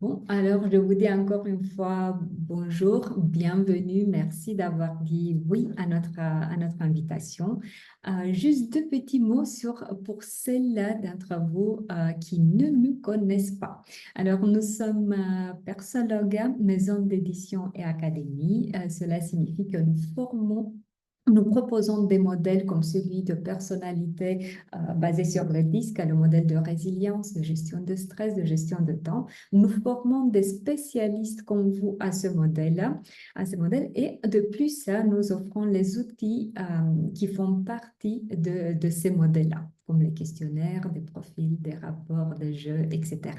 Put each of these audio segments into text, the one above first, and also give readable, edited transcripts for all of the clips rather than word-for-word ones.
Bon, alors je vous dis encore une fois bonjour, bienvenue, merci d'avoir dit oui à notre invitation. Juste deux petits mots pour celles-là d'entre vous qui ne nous connaissent pas. Alors, nous sommes Persologue, maison d'édition et académie. Cela signifie que nous proposons des modèles comme celui de personnalité basé sur le disque, le modèle de résilience, de gestion de stress, de gestion de temps. Nous formons des spécialistes comme vous à ce modèle-là, à ce modèle. Et de plus, nous offrons les outils qui font partie de ces modèles-là, comme les questionnaires, des profils, des rapports, des jeux, etc.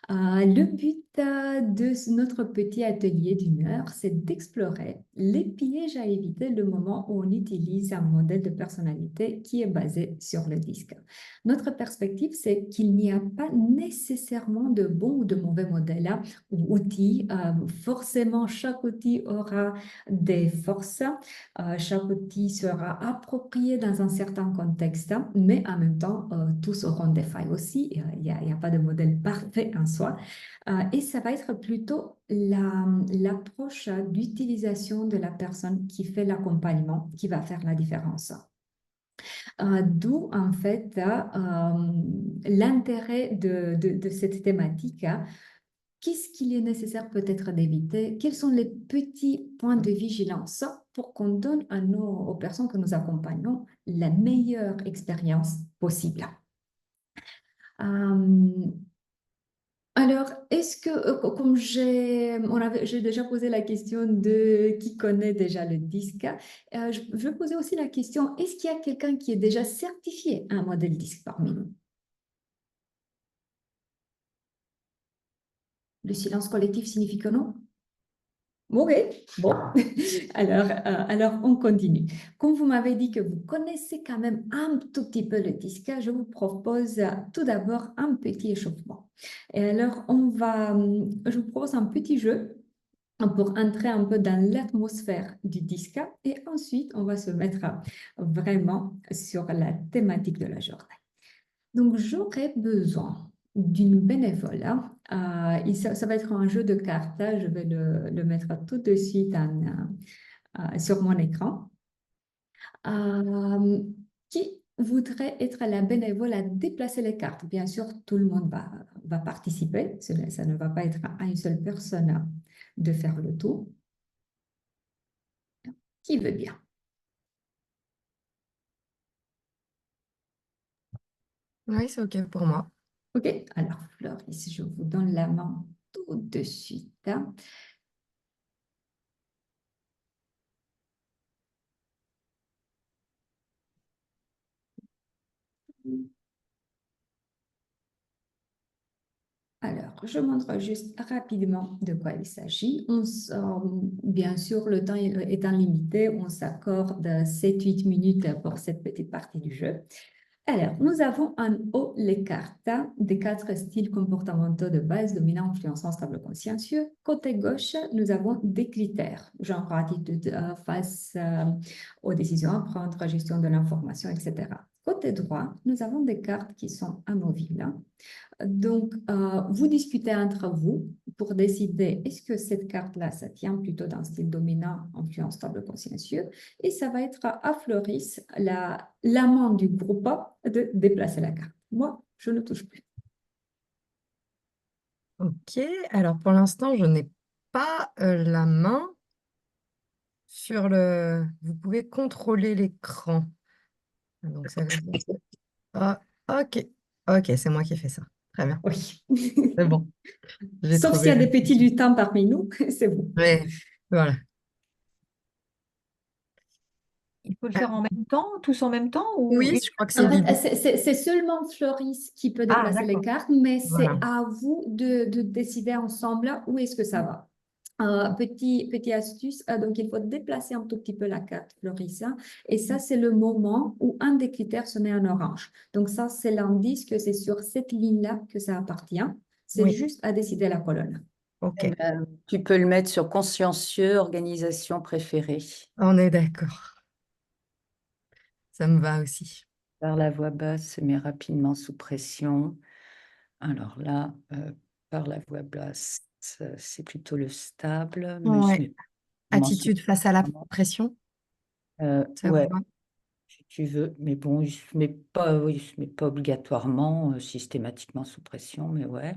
Le but de notre petit atelier d'une heure, c'est d'explorer les pièges à éviter le moment où on utilise un modèle de personnalité qui est basé sur le disque. Notre perspective, c'est qu'il n'y a pas nécessairement de bon ou de mauvais modèle ou outils. Forcément, chaque outil aura des forces, chaque outil sera approprié dans un certain contexte, mais en même temps, tous auront des failles aussi. Il n'y a pas de modèle parfait en soi. Et ça va être plutôt l'approche d'utilisation de la personne qui fait l'accompagnement qui va faire la différence. D'où en fait l'intérêt de cette thématique. Qu'est-ce qu'il est nécessaire peut-être d'éviter? Quels sont les petits points de vigilance pour qu'on donne aux personnes que nous accompagnons la meilleure expérience possible? Euh, alors, est-ce que, comme j'ai déjà posé la question de qui connaît déjà le disque, je vais poser aussi la question, est-ce qu'il y a quelqu'un qui est déjà certifié un modèle disque parmi nous? Le silence collectif signifie que non? Ok, bon, alors on continue. Comme vous m'avez dit que vous connaissez quand même un tout petit peu le disque, je vous propose tout d'abord un petit échauffement. Et alors, je vous propose un petit jeu pour entrer un peu dans l'atmosphère du disque et ensuite on va se mettre vraiment sur la thématique de la journée. Donc, j'aurais besoin d'une bénévole. Ça va être un jeu de cartes. Je vais le mettre tout de suite sur mon écran. Euh, qui voudrait être la bénévole à déplacer les cartes? Bien sûr, tout le monde va participer. Ça ne va pas être à une seule personne de faire le tour. Qui veut bien? Oui, c'est OK pour moi. OK, alors Floris, je vous donne la main tout de suite. Alors, je montre juste rapidement de quoi il s'agit. Bien sûr, le temps étant limité, on s'accorde 7-8 minutes pour cette petite partie du jeu. Alors, nous avons en haut les cartes des 4 styles comportementaux de base, dominant, influençant, stable, consciencieux. Côté gauche, nous avons des critères, genre attitude face aux décisions à prendre, gestion de l'information, etc. Côté droit, nous avons des cartes qui sont amovibles. Donc, vous discutez entre vous pour décider est-ce que cette carte-là, ça tient plutôt d'un style dominant, influence, stable, consciencieux, et ça va être à Floris, l'amant du groupe, de déplacer la carte. Moi, je ne touche plus. OK. Alors, pour l'instant, je n'ai pas la main sur le... Vous pouvez contrôler l'écran. Donc, ça veut dire que... Ah, OK. OK, c'est moi qui ai fait ça. Très bien. Oui. C'est bon. J'ai Sauf s'il y trouvé a des le... petits lutins parmi nous, c'est bon. Ouais, voilà. Il faut le Ah, faire en même temps, tous en même temps ou oui, je crois que c'est En fait, l'idée. c'est seulement Floris qui peut Ah, déplacer les d'accord. cartes, mais c'est Voilà. à vous de décider ensemble où est-ce que ça va. Petit astuce, donc il faut déplacer un tout petit peu la carte Floris, hein, et ça, c'est le moment où un des critères se met en orange. Donc ça, c'est l'indice que c'est sur cette ligne-là que ça appartient. C'est Oui, juste à décider la colonne. OK. Eh ben, tu peux le mettre sur consciencieux, organisation préférée. On est d'accord. Ça me va aussi. Par la voix basse, se met rapidement sous pression. Alors là, par la voix basse, c'est plutôt le stable, mais Ouais. je mets vraiment ce- Attitude face à la pression, ça vous ouais, va? si tu veux, mais bon, il se met pas, oui, il se met pas obligatoirement, systématiquement sous pression, mais ouais.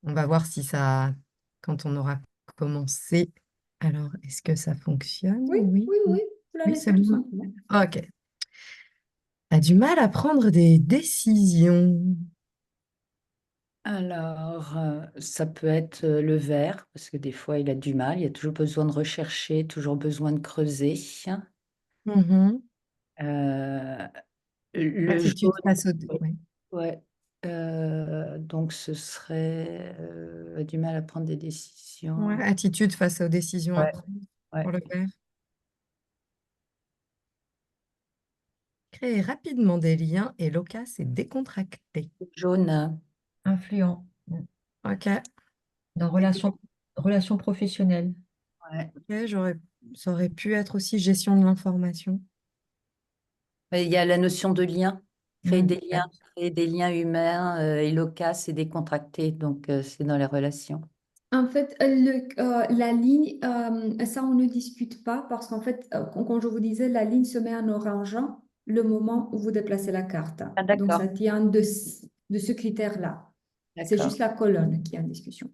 On va voir si ça, quand on aura commencé. Alors, est-ce que ça fonctionne? Oui, Oui. oui, oui. Vous la Oui, laissez c'est tout bon. simplement. Ok. A du mal à prendre des décisions. Alors, ça peut être le vert, parce que des fois, il a du mal. Il y a toujours besoin de rechercher, toujours besoin de creuser. Mhm. Euh, le Attitude jaune, face au... ouais. ouais. Donc, ce serait du mal à prendre des Ouais, décisions. attitude face aux décisions à Ouais, prendre ouais. pour le vert. Créer rapidement des liens et loquace et décontracté. Jaune, Influent. Ok. Dans relation professionnelle. ouais. Ok, ça aurait pu être aussi gestion de l'information. Mais il y a la notion de lien, Mm. créer des liens humains et loquaces et décontractés. Donc, c'est dans les relations. En fait, la ligne, ça, on ne discute pas parce qu'en fait, comme je vous disais, la ligne se met en orangeant le moment où vous déplacez la carte. Ah, Donc, ça d'accord, tient de ce critère-là. C'est d'accord. juste la colonne qui est en discussion.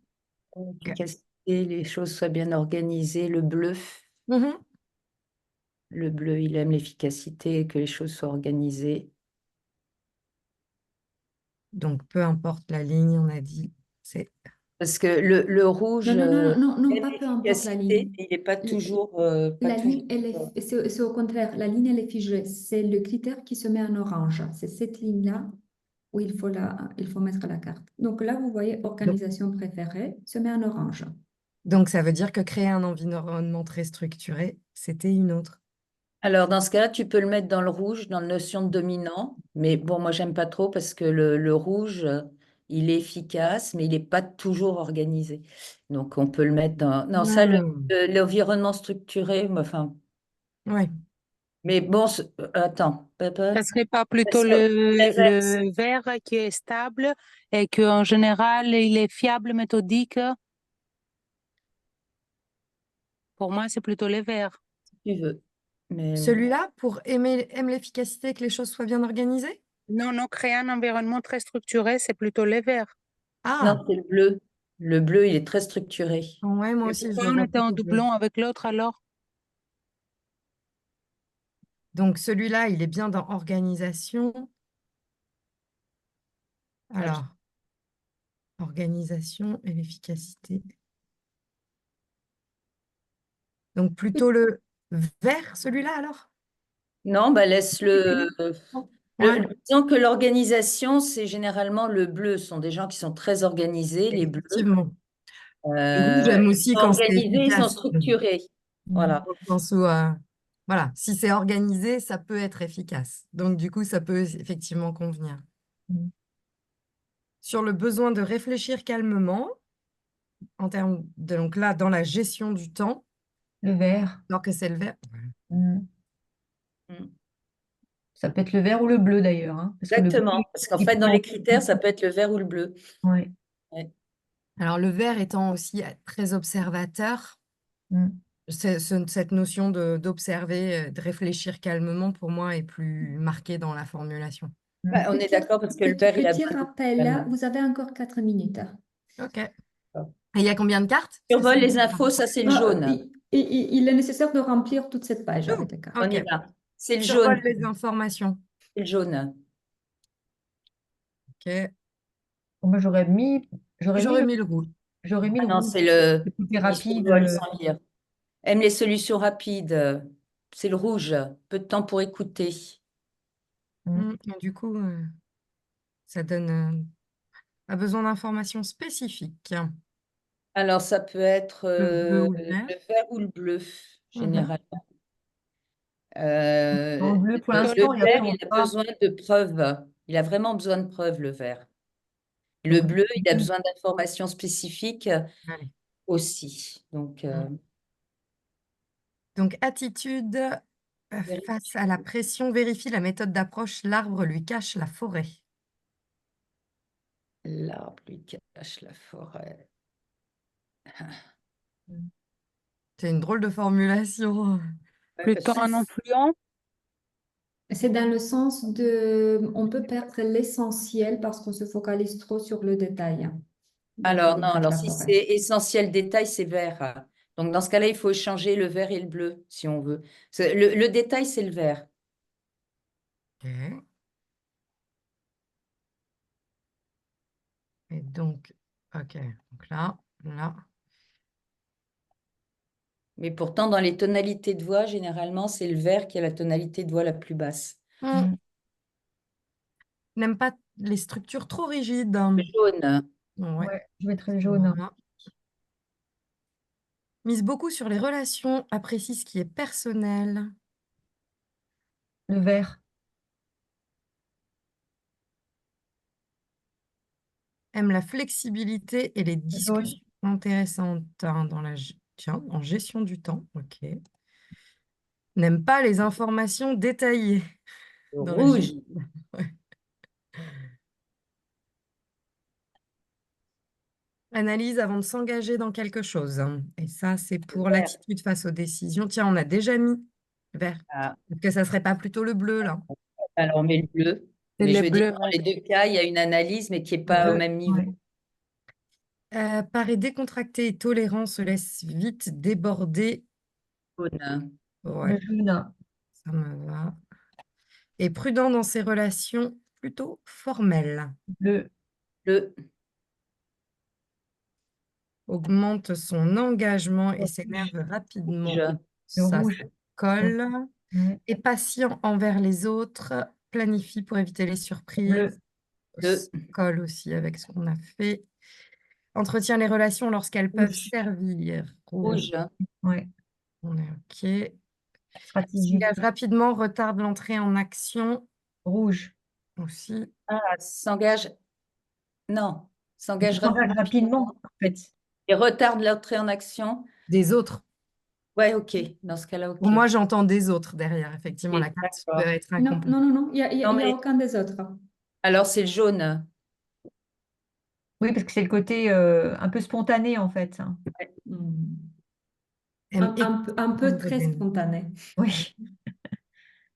Efficacité, les choses soient bien organisées. Mhm. Le bleu, il aime l'efficacité, que les choses soient organisées. Donc, peu importe la ligne, on a dit, c'est... Parce que le rouge Non, non, non, non, non, aime pas peu importe la l'efficacité, ligne. mais il n'est pas L- toujours, La ligne, c'est au contraire, la ligne, elle est figée. C'est le critère qui se met en orange. C'est cette ligne-là où il faut mettre la carte. Donc là, vous voyez, Donc, organisation préférée se met en orange. donc, ça veut dire que créer un environnement très structuré, c'était une autre. Alors, dans ce cas-là, tu peux le mettre dans le rouge, dans la notion de dominant. Mais bon, moi, j'aime pas trop parce que le rouge, il est efficace, mais il n'est pas toujours organisé. Donc, on peut le mettre dans... Non, ça, l'environnement structuré, enfin... Ouais. Mais bon, attends, Pepper, Ce serait pas plutôt l'inverse. le vert qui est stable et qu'en général, il est fiable, méthodique. Pour moi, c'est plutôt le vert. Si tu veux. Mais Celui-là, pour aime l'efficacité et que les choses soient bien organisées? Non, non, créer un environnement très structuré, c'est plutôt le vert. Ah, non, c'est le bleu. Le bleu, il est très structuré. ouais, moi Et aussi, je pourquoi le on vois était en plutôt bleu. doublon avec l'autre alors? Donc, celui-là, il est bien dans organisation. Alors, organisation et l'efficacité. Donc, plutôt le vert, celui-là, alors? Non, bah laisse-le. Ouais, Disons que l'organisation, c'est généralement le bleu. Ce sont des gens qui sont très organisés, les bleus. effectivement. Le rouge, j'aime Ils aussi sont quand c'est organisés, ils sont efficace. structurés. Voilà. Au sens où, voilà, si c'est organisé, ça peut être efficace. Donc, du coup, ça peut effectivement convenir. Mm. Sur le besoin de réfléchir calmement, en termes de, donc là, dans la gestion du temps, Le vert. alors que c'est le vert. Mm. Mm. Ça peut être le vert ou le bleu d'ailleurs, hein, parce que le bleu, Exactement. Parce qu'en il fait, dans prend. les critères, ça peut être le vert ou le bleu. Ouais. Ouais. Alors, le vert étant aussi très observateur, Mm. cette notion d'observer, de réfléchir calmement, pour moi, est plus marquée dans la formulation. Bah, on est d'accord parce que le Petit, vert, il a petit besoin de rappel, là, calme. vous avez encore 4 minutes. OK. Et il y a combien de cartes? Survole les infos, ça c'est le jaune. Il est nécessaire de remplir toute cette page avec les cartes. On y OK. va. C'est le jaune. Survole les informations. C'est le jaune. OK. Bon, moi, j'aurais mis J'aurais mis le rouge. le Non, rouge. c'est le. C'était Il rapide. survole sans lire. Aime les solutions rapides. C'est le rouge. Peu de temps pour écouter. Et du coup, ça donne a besoin d'informations spécifiques. Alors, ça peut être Le bleu ou le le vert. vert ou le bleu, Mhm. généralement. Dans le bleu, pour Le l'instant, et après, vert, on il a verra. besoin de preuves. Il a vraiment besoin de preuves, le vert. Le bleu, il a besoin d'informations spécifiques Allez. aussi. Donc, Donc, attitude face à la pression, vérifie la méthode d'approche. L'arbre lui cache la forêt. L'arbre lui cache la forêt. C'est une drôle de formulation. Ouais, Plutôt parce un influent. C'est dans le sens de, on peut perdre l'essentiel parce qu'on se focalise trop sur le détail. Alors, Il non, cache alors la si forêt. c'est essentiel détail, c'est vert. Donc, dans ce cas-là, il faut échanger le vert et le bleu, si on veut. Le détail, c'est le vert. Ok. Et donc, ok. Donc là. Mais pourtant, dans les tonalités de voix, généralement, c'est le vert qui a la tonalité de voix la plus basse. On n'aime pas les structures trop rigides. Le jaune, Ouais. Ouais, je mettrais le jaune. Voilà. Mise beaucoup sur les relations, apprécie ce qui est personnel. Le vert. Aime la flexibilité et les Le jaune. discussions intéressantes dans tiens, en gestion du temps. Ok. N'aime pas les informations détaillées. le Dans la rouge, Ouais. Analyse avant de s'engager dans quelque chose. Et ça, c'est pour vert. l'attitude face aux décisions. Tiens, on a déjà mis vert. Ah, Est-ce que ça serait pas plutôt le bleu, là? alors, on met le bleu. C'est Mais le je veux dire, bleu, dans ouais. les deux cas, il y a une analyse, mais qui n'est pas au Bleu. même niveau. Ouais. Paraît décontracté et tolérant, se laisse vite déborder. Jaune, Ouais, Le jaune. ça me va. Et prudent dans ses relations plutôt formelles. Bleu. bleu, Augmente son engagement et Rouge. s'énerve rapidement. rouge, Le Ça rouge. colle. Ouais. Est patient envers les autres. Planifie pour éviter les surprises. Bleu. bleu, Colle aussi avec ce qu'on a fait. Entretient les relations lorsqu'elles peuvent Rouge. servir. Rouge. rouge, Ouais. On est OK. Stratégique. S'engage rapidement, retarde l'entrée en action Rouge. aussi. ah, s'engage, non, Il s'engage s'engage rapidement, en fait. et retarde l'entrée en action. Des autres. Ouais, ok, dans ce cas-là, ok. Pour moi, j'entends des autres derrière. Effectivement, la Ok, carte peut d'accord. être Non, incomplète. non, non, non, il n'y a, Non, il y a mais aucun des autres. alors c'est le jaune. Oui, parce que c'est le côté un peu spontané, en fait. Hmm. Aime Un peu très équilibrer. spontané. Oui.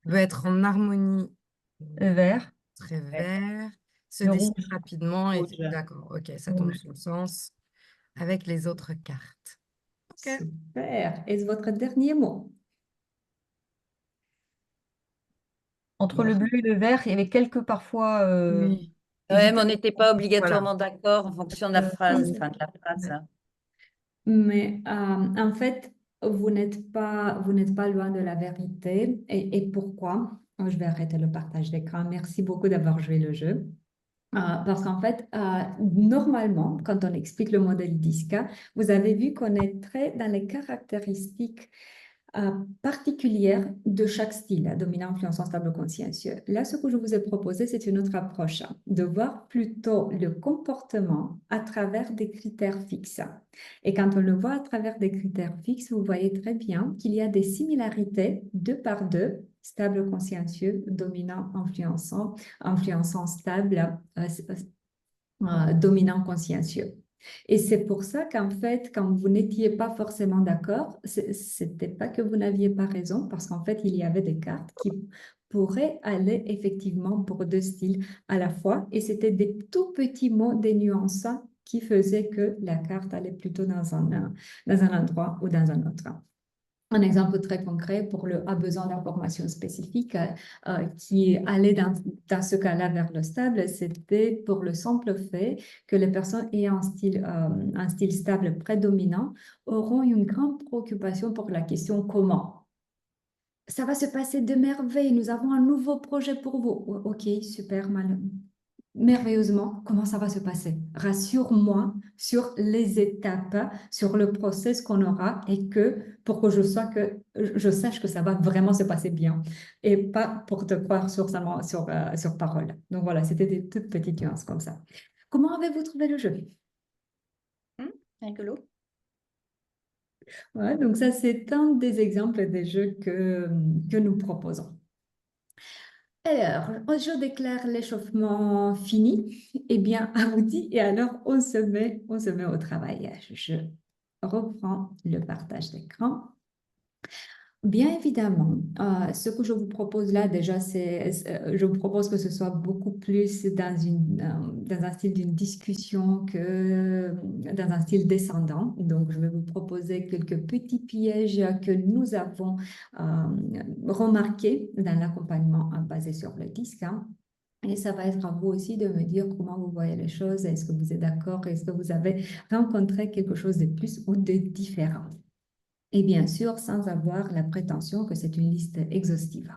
Veut être en harmonie. Le vert. Très vert. Se Le décide rouge. rapidement. Et... Rouge. D'accord, ok, ça tombe Rouge. sous le sens avec les autres cartes. Ok. Super. Et votre dernier mot? Entre Bon. le bleu et le vert, il y avait quelques parfois Oui. Ouais, mais on hésitations. n'était pas Voilà. obligatoirement d'accord en fonction de la phrase, enfin de la phrase. Ouais. Mais en fait, vous n'êtes pas loin de la vérité. Et pourquoi? Oh, je vais arrêter le partage d'écran. Merci beaucoup d'avoir joué le jeu. Parce qu'en fait, normalement, quand on explique le modèle DISCA, vous avez vu qu'on est très dans les caractéristiques particulière de chaque style, dominant, influençant, stable, consciencieux. Là, ce que je vous ai proposé, c'est une autre approche, de voir plutôt le comportement à travers des critères fixes. Et quand on le voit à travers des critères fixes, vous voyez très bien qu'il y a des similarités deux par deux, stable, consciencieux, dominant, influençant, influençant, stable, dominant, consciencieux. Et c'est pour ça qu'en fait, quand vous n'étiez pas forcément d'accord, c'était pas que vous n'aviez pas raison, parce qu'en fait, il y avait des cartes qui pourraient aller effectivement pour deux styles à la fois, et c'était des tout petits mots, des nuances qui faisaient que la carte allait plutôt dans un endroit ou dans un autre. Un exemple très concret pour le a besoin d'informations spécifiques qui allait dans ce cas-là vers le stable, c'était pour le simple fait que les personnes ayant un style stable prédominant auront une grande préoccupation pour la question comment. Ça va se passer de merveille, nous avons un nouveau projet pour vous. Ok, super, merveilleusement, comment ça va se passer? Rassure-moi sur les étapes, sur le process qu'on aura et que pour que je sache que ça va vraiment se passer bien et pas pour te croire sur parole. Donc voilà, c'était des toutes petites nuances comme ça. Comment avez-vous trouvé le jeu? Rigolo. Ouais, donc ça, c'est un des exemples des jeux que nous proposons. Alors, je déclare l'échauffement fini. Eh bien, Aoudi, et alors on se met au travail. Je reprends le partage d'écran. Bien évidemment, ce que je vous propose là, déjà, je vous propose que ce soit beaucoup plus dans un style d'une discussion que dans un style descendant. Donc, je vais vous proposer quelques petits pièges que nous avons remarqués dans l'accompagnement basé sur le disque, hein. Et ça va être à vous aussi de me dire comment vous voyez les choses. Est-ce que vous êtes d'accord? Est-ce que vous avez rencontré quelque chose de plus ou de différent? Et bien sûr, sans avoir la prétention que c'est une liste exhaustive.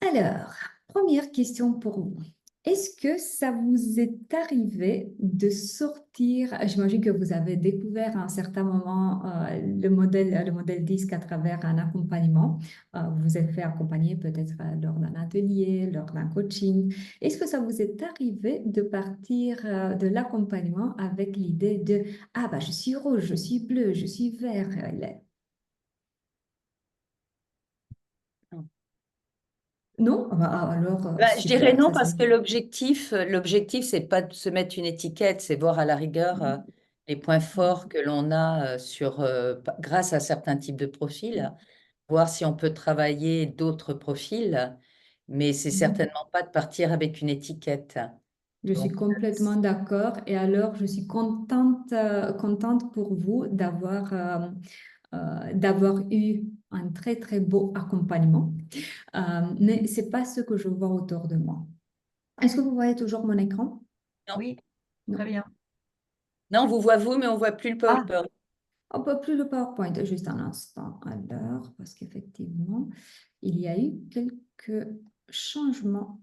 Alors, première question pour vous. Est-ce que ça vous est arrivé de sortir, j'imagine que vous avez découvert à un certain moment le modèle disque à travers un accompagnement. Vous vous êtes fait accompagner peut-être lors d'un atelier, lors d'un coaching. Est-ce que ça vous est arrivé de partir de l'accompagnement avec l'idée de « Ah, bah, je suis rouge, je suis bleu, je suis vert. » Non? Ah, alors, Je dirais super, non ça parce c'est... que l'objectif, c'est pas de se mettre une étiquette, c'est voir à la rigueur les points forts que l'on a grâce à certains types de profils, voir si on peut travailler d'autres profils, mais c'est certainement pas de partir avec une étiquette. Je suis Donc, complètement d'accord. Et alors, je suis contente pour vous d'avoir eu un très, très beau accompagnement. Mais ce n'est pas ce que je vois autour de moi. Est-ce que vous voyez toujours mon écran? Oui, Non. très bien. non, on vous voit vous, mais on voit plus le Ah, PowerPoint. On ne peut plus le PowerPoint, juste un instant. Alors, parce qu'effectivement, il y a eu quelques changements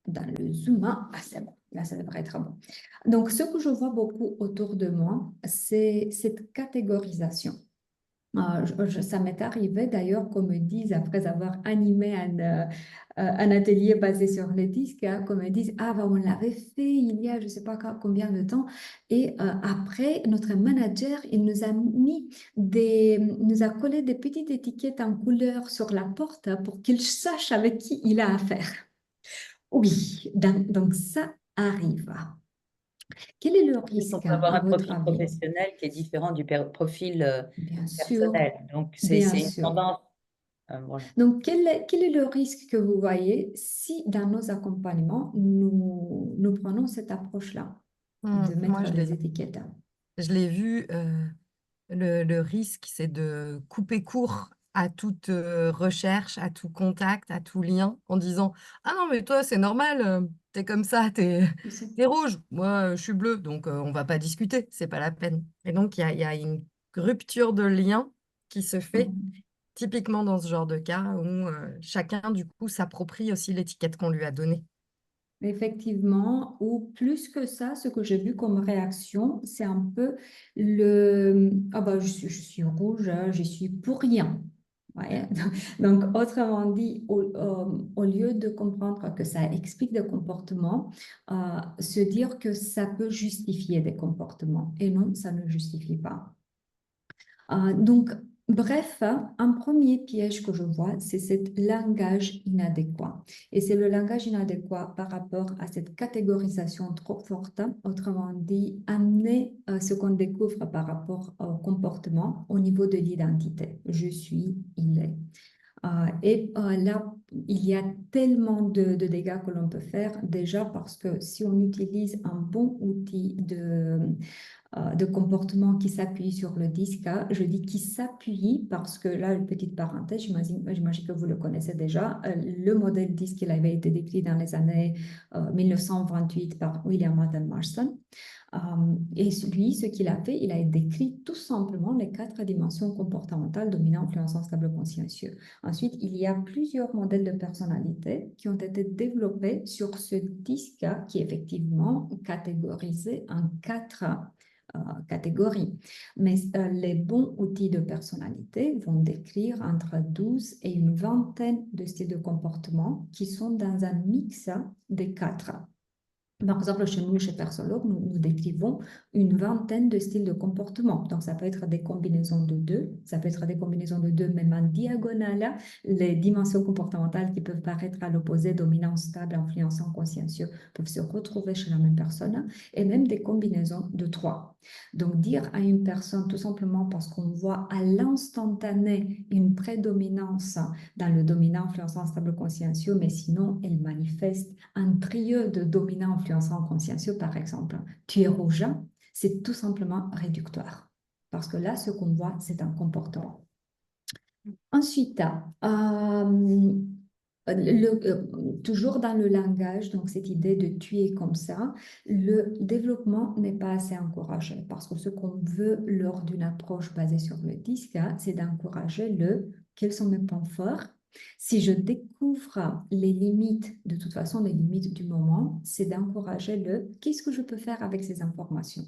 dans le zoom. Ah, c'est bon. Là, ça devrait être bon. Donc, ce que je vois beaucoup autour de moi, c'est cette catégorisation. Ça m'est arrivé d'ailleurs qu'on me dise, après avoir animé un atelier basé sur les disques, hein, qu'on me dise, ah, bah, on l'avait fait il y a je ne sais pas combien de temps. Et après, notre manager, il nous a nous a collé des petites étiquettes en couleur sur la porte, hein, pour qu'il sache avec qui il a affaire. Oui, donc ça arrive. Quel est le On risque, peut avoir à un votre profil avis? professionnel qui est différent du profil Bien sûr, personnel. Donc, c'est bien une sûr. tendance. Voilà. Donc, quel est le risque que vous voyez si dans nos accompagnements, nous prenons cette approche-là de Moi, mettre des étiquettes? je l'ai vu, le risque, c'est de couper court à toute recherche, à tout contact, à tout lien, en disant, ah non, mais toi, c'est normal, t'es comme ça, t'es rouge, moi, je suis bleu, donc on va pas discuter, c'est pas la peine. Et donc, il y a une rupture de lien qui se fait typiquement dans ce genre de cas où chacun, du coup, s'approprie aussi l'étiquette qu'on lui a donnée. Effectivement, ou plus que ça, ce que j'ai vu comme réaction, c'est un peu le ah bah je suis rouge, hein, je suis pour rien. Ouais. Donc, autrement dit, au lieu de comprendre que ça explique des comportements, se dire que ça peut justifier des comportements. Et non, ça ne justifie pas. Donc, bref, un premier piège que je vois, c'est ce langage inadéquat. Et c'est le langage inadéquat par rapport à cette catégorisation trop forte, autrement dit, amener ce qu'on découvre par rapport au comportement au niveau de l'identité. Je suis, il est. Là, il y a tellement de dégâts que l'on peut faire, déjà parce que si on utilise un bon outil de comportement qui s'appuie sur le disque, hein, je dis qui s'appuie parce que là, une petite parenthèse, j'imagine que vous le connaissez déjà, le modèle disque, il avait été décrit dans les années 1928 par William Adam Marston. Et lui, ce qu'il a fait, il a décrit tout simplement les 4 dimensions comportementales: dominant, influençant, stable, consciencieux. Ensuite, il y a plusieurs modèles de personnalité qui ont été développés sur ce disque qui est effectivement catégorisé en 4 catégories. Mais les bons outils de personnalité vont décrire entre 12 et une vingtaine de styles de comportement qui sont dans un mix des 4. Par exemple, chez nous, chez Persologue, nous décrivons une vingtaine de styles de comportement. Donc, ça peut être des combinaisons de deux, ça peut être des combinaisons de deux, même en diagonale. Les dimensions comportementales qui peuvent paraître à l'opposé, dominant, stable, influençant, consciencieux, peuvent se retrouver chez la même personne, et même des combinaisons de trois. Donc, dire à une personne, tout simplement parce qu'on voit à l'instantané une prédominance dans le dominant, influençant, stable, consciencieux, mais sinon, elle manifeste un trio de dominants, influençant, consciencieux, par exemple. Tu es rouge, c'est tout simplement réducteur. Parce que là, ce qu'on voit, c'est un comportement. Ensuite, toujours dans le langage, donc cette idée de tuer comme ça, le développement n'est pas assez encouragé parce que ce qu'on veut lors d'une approche basée sur le disque, c'est d'encourager quels sont mes points forts. Si je découvre les limites, de toute façon, les limites du moment, c'est d'encourager qu'est-ce que je peux faire avec ces informations?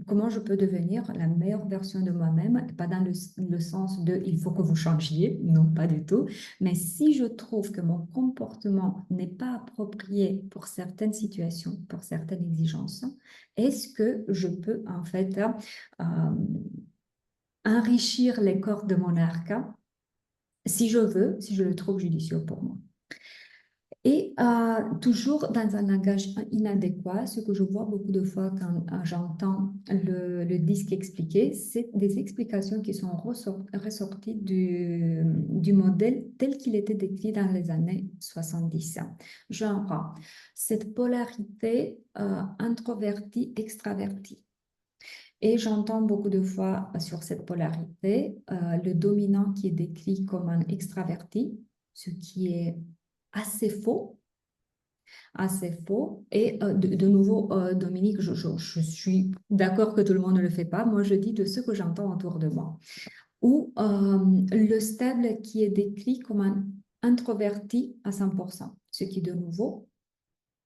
Comment je peux devenir la meilleure version de moi-même, pas dans le sens de il faut que vous changiez, non, pas du tout, mais si je trouve que mon comportement n'est pas approprié pour certaines situations, pour certaines exigences, est-ce que je peux en fait enrichir les cordes de mon arc si je veux, si je le trouve judicieux pour moi. Et toujours dans un langage inadéquat, ce que je vois beaucoup de fois quand j'entends le disque expliqué, c'est des explications qui sont ressorties du modèle tel qu'il était décrit dans les années 70. Genre, cette polarité introvertie-extravertie. Et j'entends beaucoup de fois sur cette polarité le dominant qui est décrit comme un extraverti, ce qui est assez faux. Et de nouveau, Dominique, je suis d'accord que tout le monde ne le fait pas. Moi, je dis de ce que j'entends autour de moi. Ou le stable qui est décrit comme un introverti à 100%, ce qui, de nouveau,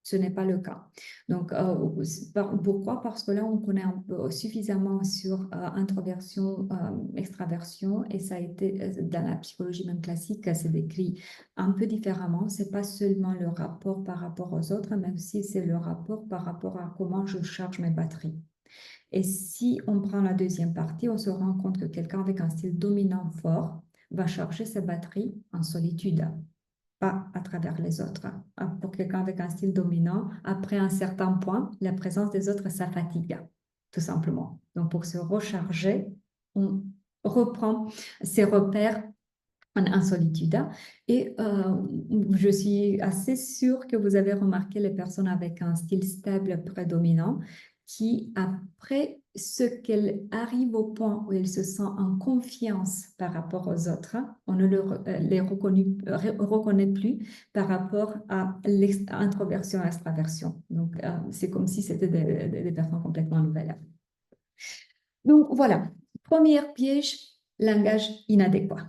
ce n'est pas le cas. Donc, pourquoi? Parce que là, on connaît un peu suffisamment sur introversion, extraversion, et ça a été, dans la psychologie même classique, c'est décrit un peu différemment. Ce n'est pas seulement le rapport par rapport aux autres, mais aussi c'est le rapport par rapport à comment je charge mes batteries. Et si on prend la deuxième partie, on se rend compte que quelqu'un avec un style dominant fort va charger ses batteries en solitude, pas à travers les autres. Pour quelqu'un avec un style dominant, après un certain point, la présence des autres, ça fatigue, tout simplement. Donc, pour se recharger, on reprend ses repères en solitude. Et je suis assez sûre que vous avez remarqué les personnes avec un style stable prédominant qui, après ce qu'elles arrivent au point où elles se sentent en confiance par rapport aux autres, on ne les reconnaît plus par rapport à l'introversion et l'extraversion. Donc, c'est comme si c'était des personnes complètement nouvelles. Donc, voilà. Premier piège, langage inadéquat.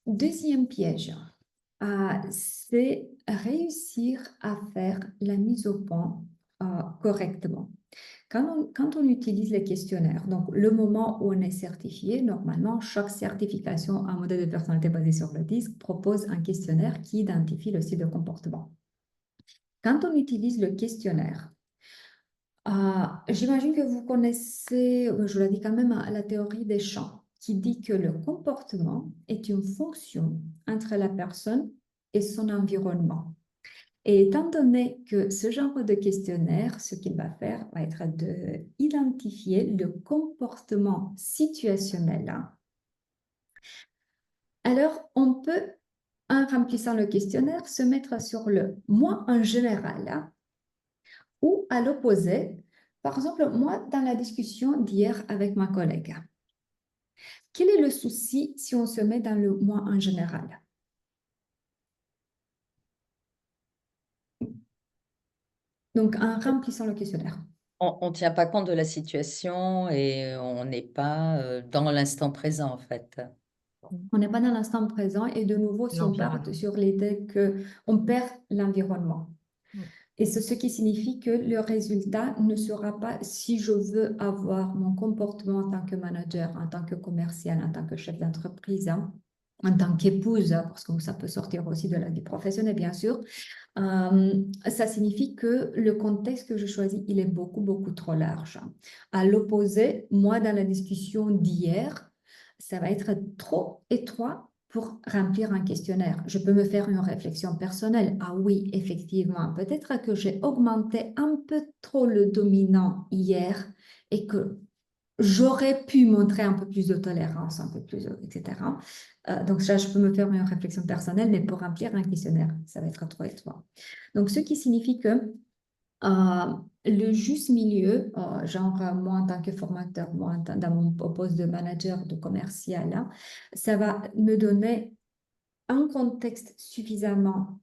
Deuxième piège, c'est réussir à faire la mise au point correctement. Quand on utilise les questionnaires, donc le moment où on est certifié, normalement, chaque certification en modèle de personnalité basé sur le disque propose un questionnaire qui identifie le style de comportement. Quand on utilise le questionnaire, j'imagine que vous connaissez, je l'ai dit quand même, la théorie des champs, qui dit que le comportement est une fonction entre la personne et son environnement. Et étant donné que ce genre de questionnaire, ce qu'il va faire va être d'identifier le comportement situationnel. Alors, on peut, en remplissant le questionnaire, se mettre sur le « moi en général » ou à l'opposé. Par exemple, moi, dans la discussion d'hier avec ma collègue, quel est le souci si on se met dans le « moi en général » ? Donc, en remplissant le questionnaire. On ne tient pas compte de la situation et on n'est pas dans l'instant présent, en fait. On n'est pas dans l'instant présent et de nouveau, si on part sur l'idée qu'on perd l'environnement. Et c'est ce qui signifie que le résultat ne sera pas si je veux avoir mon comportement en tant que manager, en tant que commercial, en tant que chef d'entreprise, en tant qu'épouse, parce que ça peut sortir aussi de la vie professionnelle, bien sûr, ça signifie que le contexte que je choisis, il est beaucoup, beaucoup trop large. À l'opposé, moi, dans la discussion d'hier, ça va être trop étroit pour remplir un questionnaire. Je peux me faire une réflexion personnelle. Ah oui, effectivement, peut-être que j'ai augmenté un peu trop le dominant hier et que j'aurais pu montrer un peu plus de tolérance, un peu plus, etc. Donc ça, je peux me faire une réflexion personnelle, mais pour remplir un questionnaire, ça va être trop étroit. Donc, ce qui signifie que le juste milieu, genre moi en tant que formateur, moi dans mon poste de manager, de commercial, là, ça va me donner un contexte suffisamment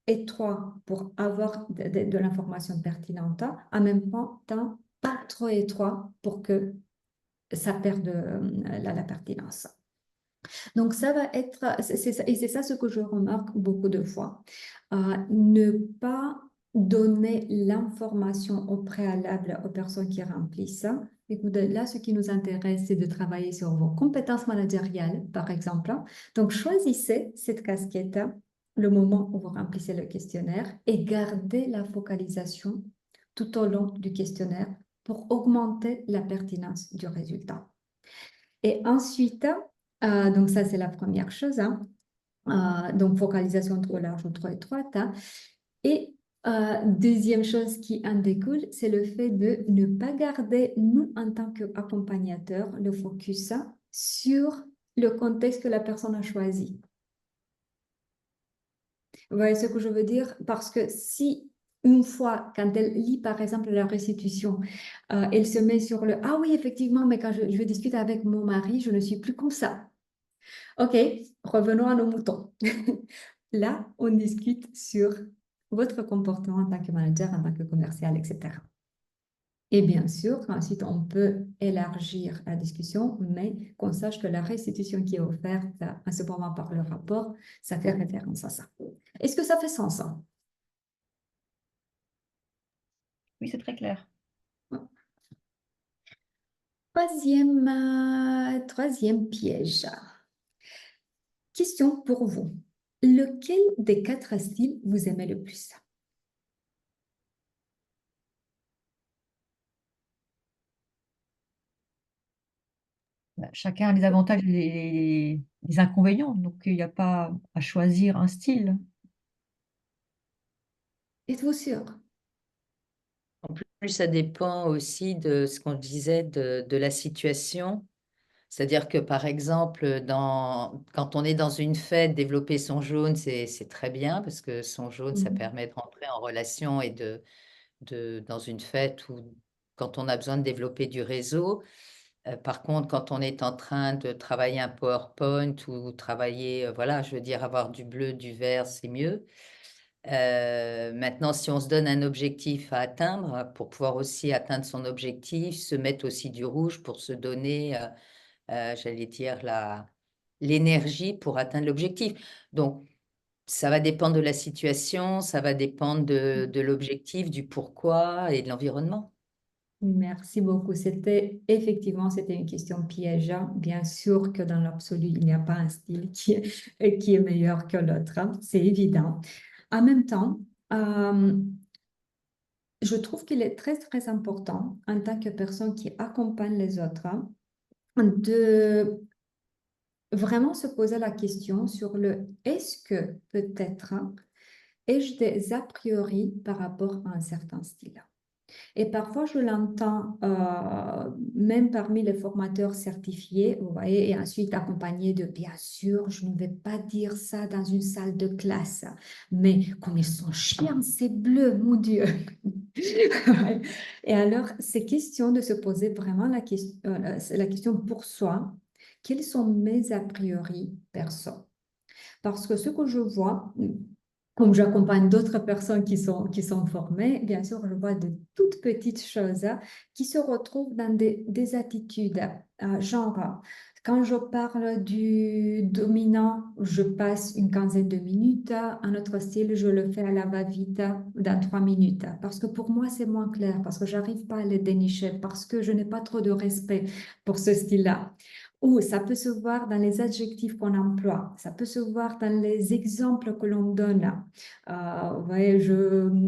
étroit pour avoir de l'information pertinente, en même temps pas trop étroit pour que ça perd la pertinence. Donc, ça va être, et c'est ça ce que je remarque beaucoup de fois, ne pas donner l'information au préalable aux personnes qui remplissent. Écoutez, là, ce qui nous intéresse, c'est de travailler sur vos compétences managériales, par exemple. Donc, choisissez cette casquette le moment où vous remplissez le questionnaire et gardez la focalisation tout au long du questionnaire pour augmenter la pertinence du résultat. Et ensuite, donc ça c'est la première chose, hein. Donc focalisation trop large ou trop étroite, hein. Et deuxième chose qui en découle, c'est le fait de ne pas garder, nous en tant qu'accompagnateurs, le focus sur le contexte que la personne a choisi. Vous voyez ce que je veux dire? Parce que si une fois, quand elle lit par exemple la restitution, elle se met sur le « Ah oui, effectivement, mais quand je discute avec mon mari, je ne suis plus comme ça. » Ok, revenons à nos moutons. Là, on discute sur votre comportement en tant que manager, en tant que commercial, etc. Et bien sûr, ensuite, on peut élargir la discussion, mais qu'on sache que la restitution qui est offerte à ce moment par le rapport, ça fait référence à ça. Est-ce que ça fait sens, hein? Oui, c'est très clair. Troisième piège. Question pour vous. Lequel des 4 styles vous aimez le plus? Chacun a les avantages et les inconvénients, donc il n'y a pas à choisir un style. Êtes-vous sûr? En plus, ça dépend aussi de ce qu'on disait de la situation. C'est-à-dire que, par exemple, quand on est dans une fête, développer son jaune, c'est très bien parce que son jaune, ça permet de rentrer en relation et dans une fête ou quand on a besoin de développer du réseau. Par contre, quand on est en train de travailler un PowerPoint ou travailler, voilà, je veux dire, avoir du bleu, du vert, c'est mieux. Maintenant, si on se donne un objectif à atteindre, pour pouvoir aussi atteindre son objectif, se mettre aussi du rouge pour se donner, j'allais dire, l'énergie pour atteindre l'objectif. Donc, ça va dépendre de la situation, ça va dépendre de l'objectif, du pourquoi et de l'environnement. Merci beaucoup. C'était une question piège, hein. Bien sûr que dans l'absolu, il n'y a pas un style qui est meilleur que l'autre, hein. C'est évident. En même temps, je trouve qu'il est très, très important en tant que personne qui accompagne les autres, hein, de vraiment se poser la question sur le est-ce que peut-être ai-je des a priori par rapport à un certain style? Et parfois, je l'entends même parmi les formateurs certifiés, vous voyez, et ensuite accompagné de, bien sûr, je ne vais pas dire ça dans une salle de classe, mais comme ils sont chiants, c'est bleu, mon Dieu. Et alors, c'est question de se poser vraiment la question pour soi, quels sont mes a priori perso? Parce que ce que je vois, comme j'accompagne d'autres personnes qui sont formées, bien sûr, je vois de toutes petites choses qui se retrouvent dans des attitudes, genre, quand je parle du dominant, je passe une quinzaine de minutes, un autre style, je le fais à la va-vite dans 3 minutes, parce que pour moi, c'est moins clair, parce que j'arrive pas à le dénicher, parce que je n'ai pas trop de respect pour ce style-là. Ou ça peut se voir dans les adjectifs qu'on emploie, ça peut se voir dans les exemples que l'on donne. Vous voyez,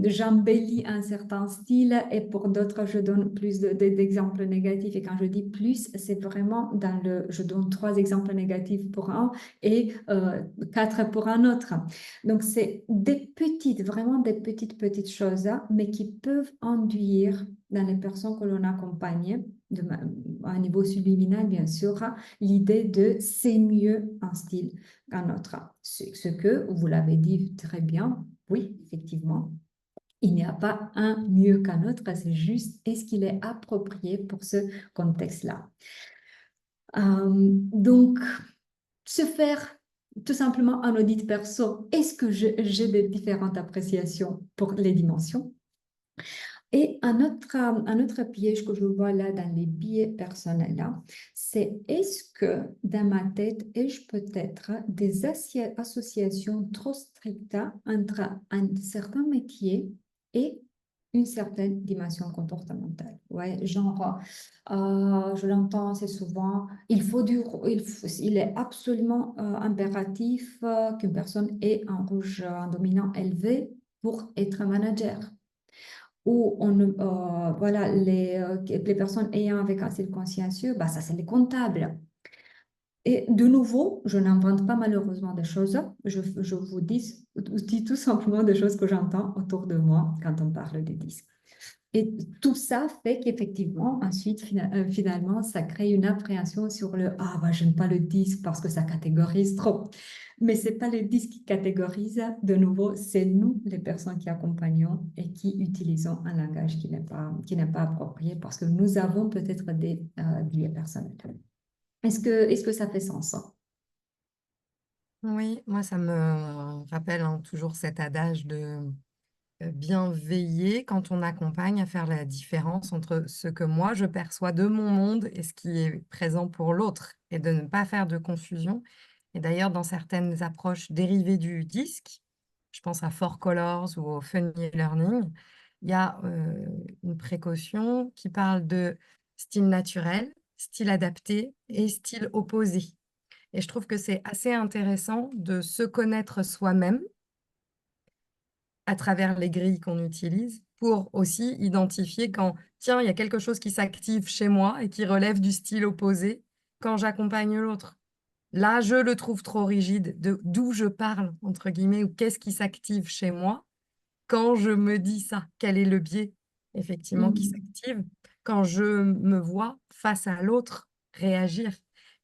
j'embellis un certain style et pour d'autres, je donne plus d'exemples négatifs. Et quand je dis plus, c'est vraiment je donne 3 exemples négatifs pour un et 4 pour un autre. Donc, c'est vraiment des petites choses, hein, mais qui peuvent induire dans les personnes que l'on accompagne, à un niveau subliminal, bien sûr, l'idée de c'est mieux un style qu'un autre. Ce que, vous l'avez dit très bien, oui, effectivement, il n'y a pas un mieux qu'un autre, c'est juste est-ce qu'il est approprié pour ce contexte-là. Donc, se faire tout simplement un audit perso, est-ce que j'ai des différentes appréciations pour les dimensions? Et un autre piège que je vois là dans les biais personnels, là, c'est est-ce que dans ma tête, ai-je peut-être des associations trop strictes entre un certain métier et une certaine dimension comportementale? Ouais, genre, je l'entends assez souvent, il est absolument impératif qu'une personne ait un rouge dominant élevé pour être manager où voilà, les personnes ayant avec un style consciencieux, bah, ça, c'est les comptables. Et de nouveau, je n'invente pas malheureusement des choses. Je vous dis tout simplement des choses que j'entends autour de moi quand on parle des disques. Et tout ça fait qu'effectivement, ensuite, finalement, ça crée une appréhension sur le « Ah, bah, j'aime pas le disque parce que ça catégorise trop ». Mais ce n'est pas le disque qui catégorise, de nouveau, c'est nous, les personnes qui accompagnons et qui utilisons un langage qui n'est pas approprié parce que nous avons peut-être des biais personnels. Est-ce que ça fait sens? Oui, moi, ça me rappelle toujours cet adage de bien veiller quand on accompagne à faire la différence entre ce que moi je perçois de mon monde et ce qui est présent pour l'autre et de ne pas faire de confusion. Et d'ailleurs, dans certaines approches dérivées du disque, je pense à Four Colors ou au Funny Learning, il y a une précaution qui parle de style naturel, style adapté et style opposé. Et je trouve que c'est assez intéressant de se connaître soi-même à travers les grilles qu'on utilise pour aussi identifier quand, tiens, il y a quelque chose qui s'active chez moi et qui relève du style opposé quand j'accompagne l'autre. Là, je le trouve trop rigide, d'où je parle, entre guillemets, ou qu'est-ce qui s'active chez moi quand je me dis ça, quel est le biais, effectivement, qui s'active quand je me vois face à l'autre réagir.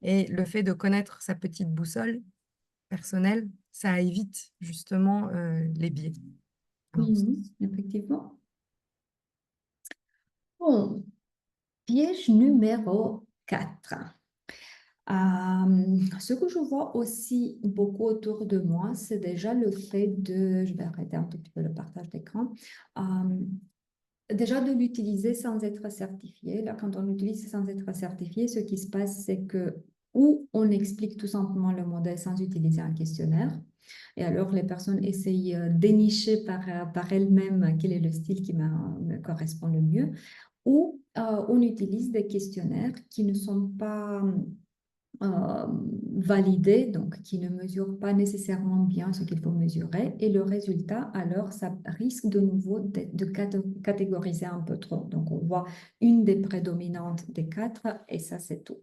Et le fait de connaître sa petite boussole personnelle, ça évite justement les biais. Effectivement. Bon, piège numéro 4. Ce que je vois aussi beaucoup autour de moi, c'est déjà le fait je vais arrêter un tout petit peu le partage d'écran, déjà de l'utiliser sans être certifié. Là, quand on l'utilise sans être certifié, ce qui se passe, c'est que ou on explique tout simplement le modèle sans utiliser un questionnaire, et alors les personnes essayent d'énicher par elles-mêmes quel est le style qui me correspond le mieux, ou on utilise des questionnaires qui ne sont pas validés, donc qui ne mesurent pas nécessairement bien ce qu'il faut mesurer. Et le résultat, alors, ça risque de nouveau de catégoriser un peu trop. Donc, on voit une des prédominantes des 4 et ça, c'est tout.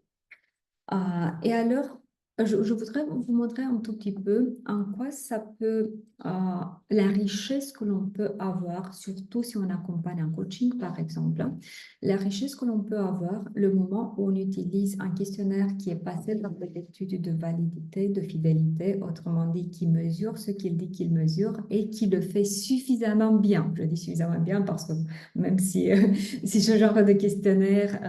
Et alors, je voudrais vous montrer un tout petit peu en quoi ça peut, la richesse que l'on peut avoir, surtout si on accompagne un coaching, par exemple, la richesse que l'on peut avoir le moment où on utilise un questionnaire qui est passé par des études de validité, de fidélité, autrement dit, qui mesure ce qu'il dit qu'il mesure et qui le fait suffisamment bien. Je dis suffisamment bien parce que même si ce genre de questionnaire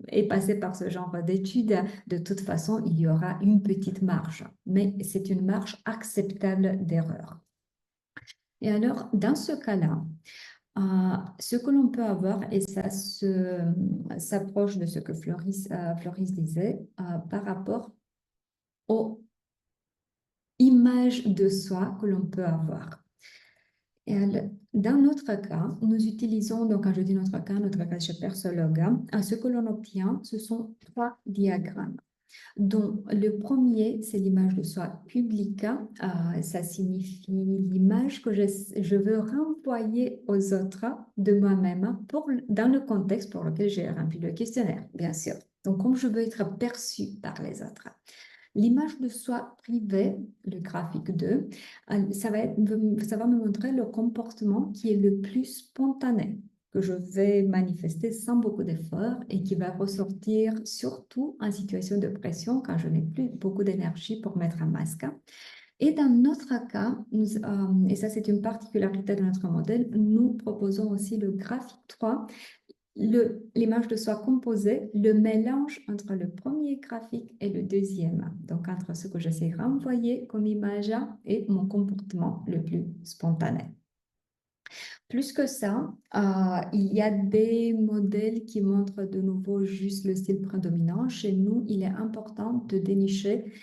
est passé par ce genre d'études, de toute façon, il y aura une petite marge, mais c'est une marge acceptable d'erreur. Et alors, dans ce cas-là, ce que l'on peut avoir, et ça s'approche de ce que Floris disait, par rapport aux images de soi que l'on peut avoir. Et dans notre cas, nous utilisons, donc quand je dis notre cas chez Persologue, ce que l'on obtient, ce sont 3 diagrammes. Donc, le premier, c'est l'image de soi publique. Ça signifie l'image que je veux renvoyer aux autres de moi-même dans le contexte pour lequel j'ai rempli le questionnaire, bien sûr. Donc, comme je veux être perçue par les autres. L'image de soi privée, le graphique 2, ça va me montrer le comportement qui est le plus spontané, que je vais manifester sans beaucoup d'efforts et qui va ressortir surtout en situation de pression quand je n'ai plus beaucoup d'énergie pour mettre un masque. Et dans notre cas, et ça c'est une particularité de notre modèle, nous proposons aussi le graphique 3, l'image de soi composée, le mélange entre le premier graphique et le deuxième. Donc, entre ce que j'essaie de renvoyer comme image et mon comportement le plus spontané. Plus que ça, il y a des modèles qui montrent de nouveau juste le style prédominant. Chez nous, il est important de dénicher,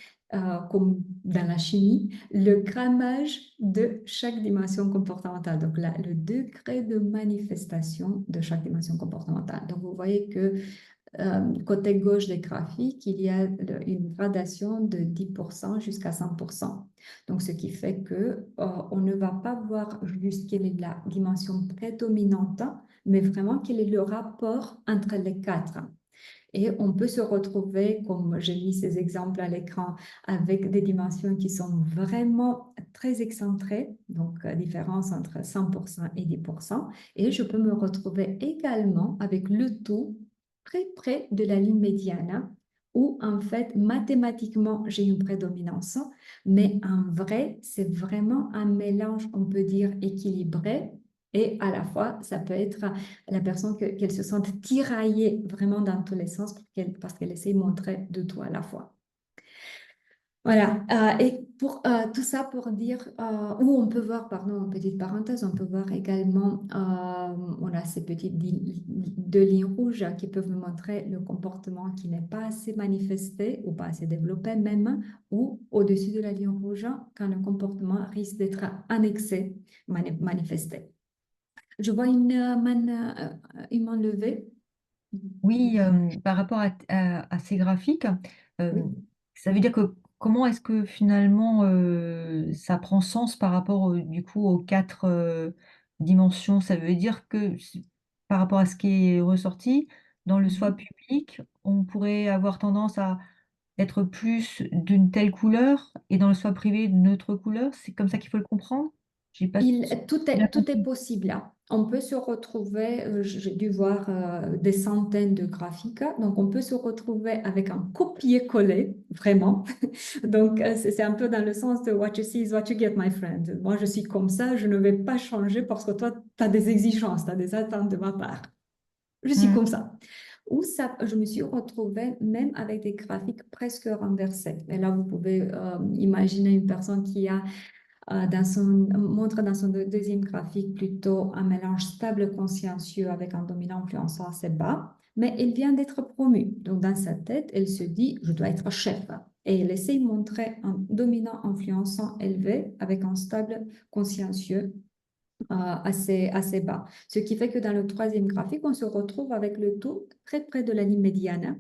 comme dans la chimie, le grammage de chaque dimension comportementale. Donc, le degré de manifestation de chaque dimension comportementale. Donc, vous voyez que côté gauche des graphiques, il y a une gradation de 10% jusqu'à 100%. Donc, ce qui fait que on ne va pas voir juste quelle est la dimension prédominante, mais vraiment quel est le rapport entre les quatre. Et on peut se retrouver, comme j'ai mis ces exemples à l'écran, avec des dimensions qui sont vraiment très excentrées, donc différence entre 100% et 10%. Et je peux me retrouver également avec le tout très près de la ligne médiane, où en fait, mathématiquement, j'ai une prédominance, mais en vrai, c'est vraiment un mélange, on peut dire, équilibré. Et à la fois, ça peut être la personne qu'elle se sente tiraillée vraiment dans tous les sens parce qu'elle essaie de montrer de tout à la fois. Voilà, et pour tout ça pour dire, où on peut voir, pardon, en petite parenthèse, on peut voir également, on a ces petites deux lignes rouges qui peuvent me montrer le comportement qui n'est pas assez manifesté ou pas assez développé même, ou au-dessus de la ligne rouge, quand le comportement risque d'être en excès manifesté. Je vois une main levée. Oui, par rapport à ces graphiques, Oui. ça veut dire que comment est-ce que finalement ça prend sens par rapport du coup aux quatre dimensions? Ça veut dire que par rapport à ce qui est ressorti, dans le soi public, on pourrait avoir tendance à être plus d'une telle couleur et dans le soi privé d'une autre couleur. C'est comme ça qu'il faut le comprendre? J'ai pas Tout bien est compris. possible là. On peut se retrouver, j'ai dû voir des centaines de graphiques, donc on peut se retrouver avec un copier-coller, vraiment. Donc c'est un peu dans le sens de what you see is what you get, my friend. Moi, je suis comme ça, je ne vais pas changer parce que toi, tu as des exigences, tu as des attentes de ma part. Je suis Mm. comme ça. Ou ça, je me suis retrouvée même avec des graphiques presque renversés. Et là, vous pouvez imaginer une personne qui a montre dans son deuxième graphique plutôt un mélange stable consciencieux avec un dominant influençant assez bas, mais elle vient d'être promue. Donc, dans sa tête, elle se dit, je dois être chef. Et elle essaie de montrer un dominant influençant élevé avec un stable consciencieux assez bas. Ce qui fait que dans le troisième graphique, on se retrouve avec le tout très près de la ligne médiane.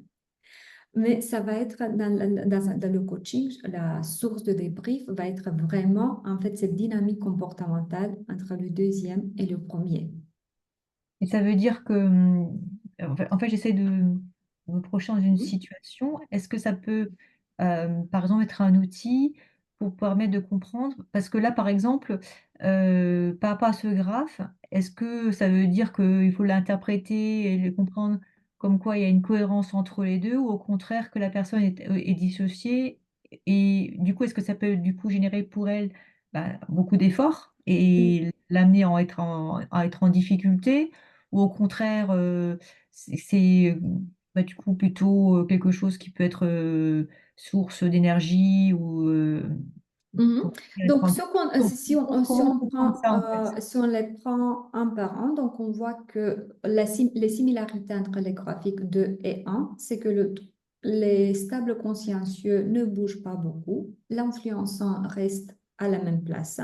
Mais ça va être dans le coaching, la source de débrief va être vraiment, en fait, cette dynamique comportementale entre le deuxième et le premier. Et ça veut dire que, en fait, j'essaie de me projeter dans une Oui. situation. Est-ce que ça peut, par exemple, être un outil pour permettre de comprendre? Parce que là, par exemple, par rapport à ce graphe, est-ce que ça veut dire qu'il faut l'interpréter et le comprendre comme quoi il y a une cohérence entre les deux, ou au contraire que la personne est dissociée? Et du coup, est-ce que ça peut, du coup, générer pour elle, bah, beaucoup d'efforts et l'amener à être en difficulté? Ou au contraire, c'est, bah, du coup plutôt, quelque chose qui peut être, source d'énergie ou, Mhm. pour elle être Donc, en si comment on comprendre prend, ça, en fait? si on les prend un par un, donc on voit que les similarités entre les graphiques 2 et 1, c'est que les stables consciencieux ne bougent pas beaucoup, l'influençant reste à la même place.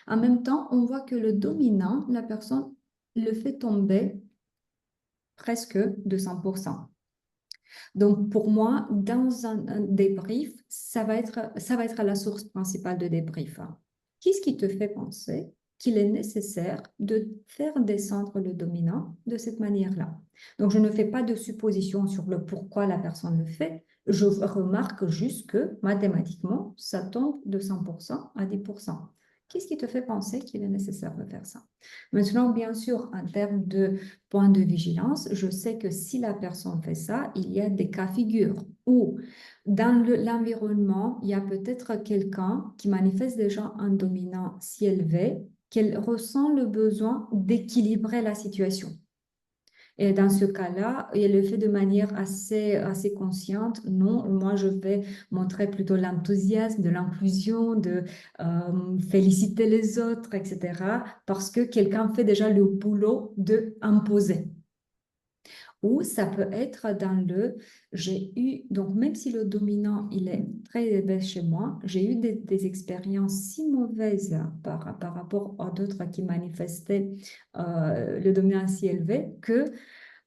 En même temps, on voit que le dominant, la personne le fait tomber presque de 100%. Donc, pour moi, dans un débrief, ça va être la source principale de débrief, hein. Qu'est-ce qui te fait penser qu'il est nécessaire de faire descendre le dominant de cette manière-là? Donc, je ne fais pas de supposition sur le pourquoi la personne le fait. Je remarque juste que mathématiquement, ça tombe de 100% à 10%. Qu'est-ce qui te fait penser qu'il est nécessaire de faire ça? Maintenant, bien sûr, en termes de point de vigilance, je sais que si la personne fait ça, il y a des cas figures où dans l'environnement, il y a peut-être quelqu'un qui manifeste déjà un dominant si élevé, qu'elle ressent le besoin d'équilibrer la situation. Et dans ce cas-là, elle le fait de manière assez consciente. Non, moi, je vais montrer plutôt l'enthousiasme, de l'inclusion, de féliciter les autres, etc. Parce que quelqu'un fait déjà le boulot de imposer. Ou ça peut être donc même si le dominant, il est très élevé chez moi, j'ai eu des expériences si mauvaises par rapport à d'autres qui manifestaient le dominant si élevé que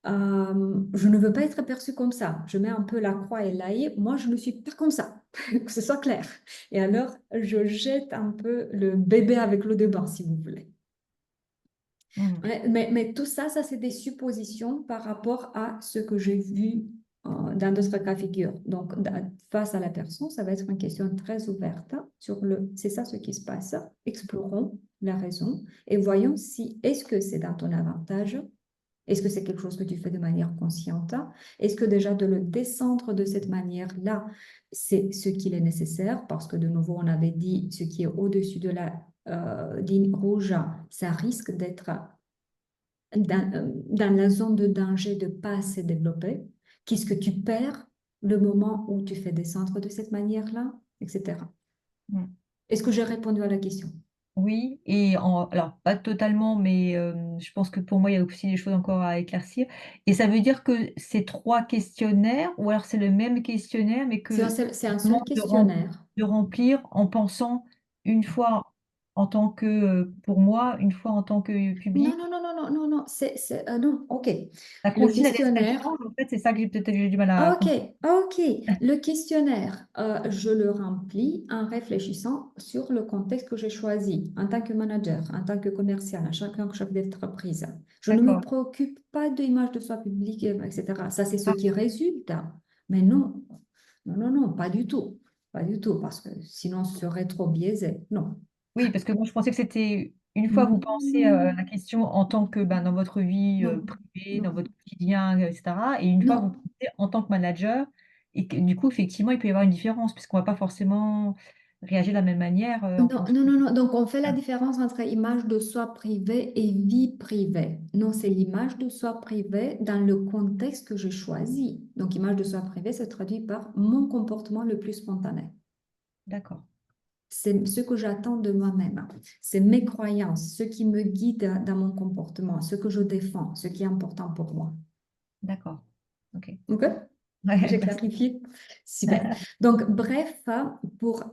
je ne veux pas être perçue comme ça. Je mets un peu la croix et l'ail. Moi, je ne suis pas comme ça, que ce soit clair. Et alors, je jette un peu le bébé avec l'eau de bain, si vous voulez. Mais tout ça, c'est des suppositions par rapport à ce que j'ai vu dans d'autres cas figure. Donc, face à la personne, ça va être une question très ouverte sur c'est ça ce qui se passe. Explorons la raison et voyons si est-ce que c'est dans ton avantage. Est-ce que c'est quelque chose que tu fais de manière consciente? Est-ce que déjà de le descendre de cette manière-là, c'est ce qu'il est nécessaire? Parce que de nouveau, on avait dit ce qui est au-dessus de la ligne rouge, ça risque d'être dans la zone de danger de pas assez développé. Qu'est-ce que tu perds le moment où tu fais descendre de cette manière-là, etc. Est-ce que j'ai répondu à la question? Oui, et alors pas totalement, mais je pense que pour moi, il y a aussi des choses encore à éclaircir. Et ça veut dire que c'est 3 questionnaires ou alors c'est le même questionnaire, mais que C'est un je seul demande questionnaire. de remplir en pensant une fois en tant que, pour moi, une fois en tant que Non, public? non, non, non, non, non, non, non, ok. La Le consigne, elle est questionnaire, en fait, c'est ça que j'ai peut-être eu du mal à ok, comprendre. ok. Le questionnaire, je le remplis en réfléchissant sur le contexte que j'ai choisi en tant que manager, en tant que commercial, en chef d'entreprise. Je ne me D'accord. préoccupe pas de l'image de soi publique, etc. Ça, c'est ce Ah, qui résulte. Mais non, non, non, non, pas du tout. Pas du tout, parce que sinon, ce serait trop biaisé. Non. oui, parce que moi, je pensais que c'était une fois vous pensez Non, à la question en tant que, ben, dans votre vie, non, privée, dans non, votre quotidien, et cetera, et une fois vous non. pensez en tant que manager et que du coup, effectivement, il peut y avoir une différence puisqu'on va pas forcément réagir de la même manière, en Non, fonction non, de non, non. Donc, on fait la ah, différence entre image de soi privée et vie privée. Non, c'est l'image de soi privée dans le contexte que je choisis. Donc, image de soi privée se traduit par mon comportement le plus spontané. d'accord, C'est ce que j'attends de moi-même. C'est mes croyances, ce qui me guide dans mon comportement, ce que je défends, ce qui est important pour moi. d'accord. OK. OK? Ouais, J'ai merci. clarifié. Super. Donc, bref, pour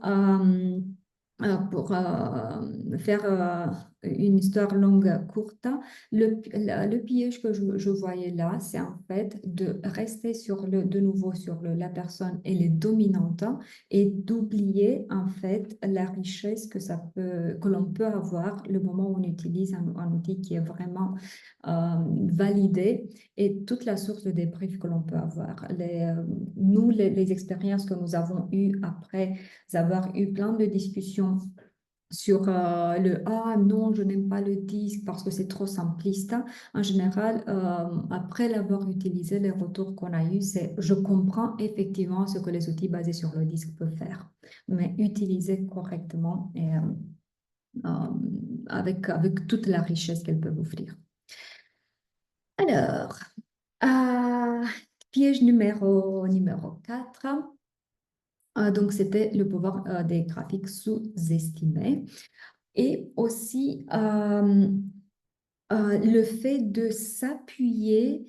faire une histoire longue, courte, le piège que je voyais là, c'est en fait de rester de nouveau sur la personne, elle est dominante et d'oublier en fait la richesse que l'on peut avoir le moment où on utilise un outil qui est vraiment validé et toute la source de débrief que l'on peut avoir. Les expériences que nous avons eues après avoir eu plein de discussions sur ah non, je n'aime pas le disque parce que c'est trop simpliste. En général, après l'avoir utilisé, les retours qu'on a eus, c'est je comprends effectivement ce que les outils basés sur le disque peuvent faire, mais utiliser correctement et avec toute la richesse qu'elles peuvent offrir. Alors, euh, piège numéro 4. Donc, c'était le pouvoir des graphiques sous-estimés. Et aussi le fait de s'appuyer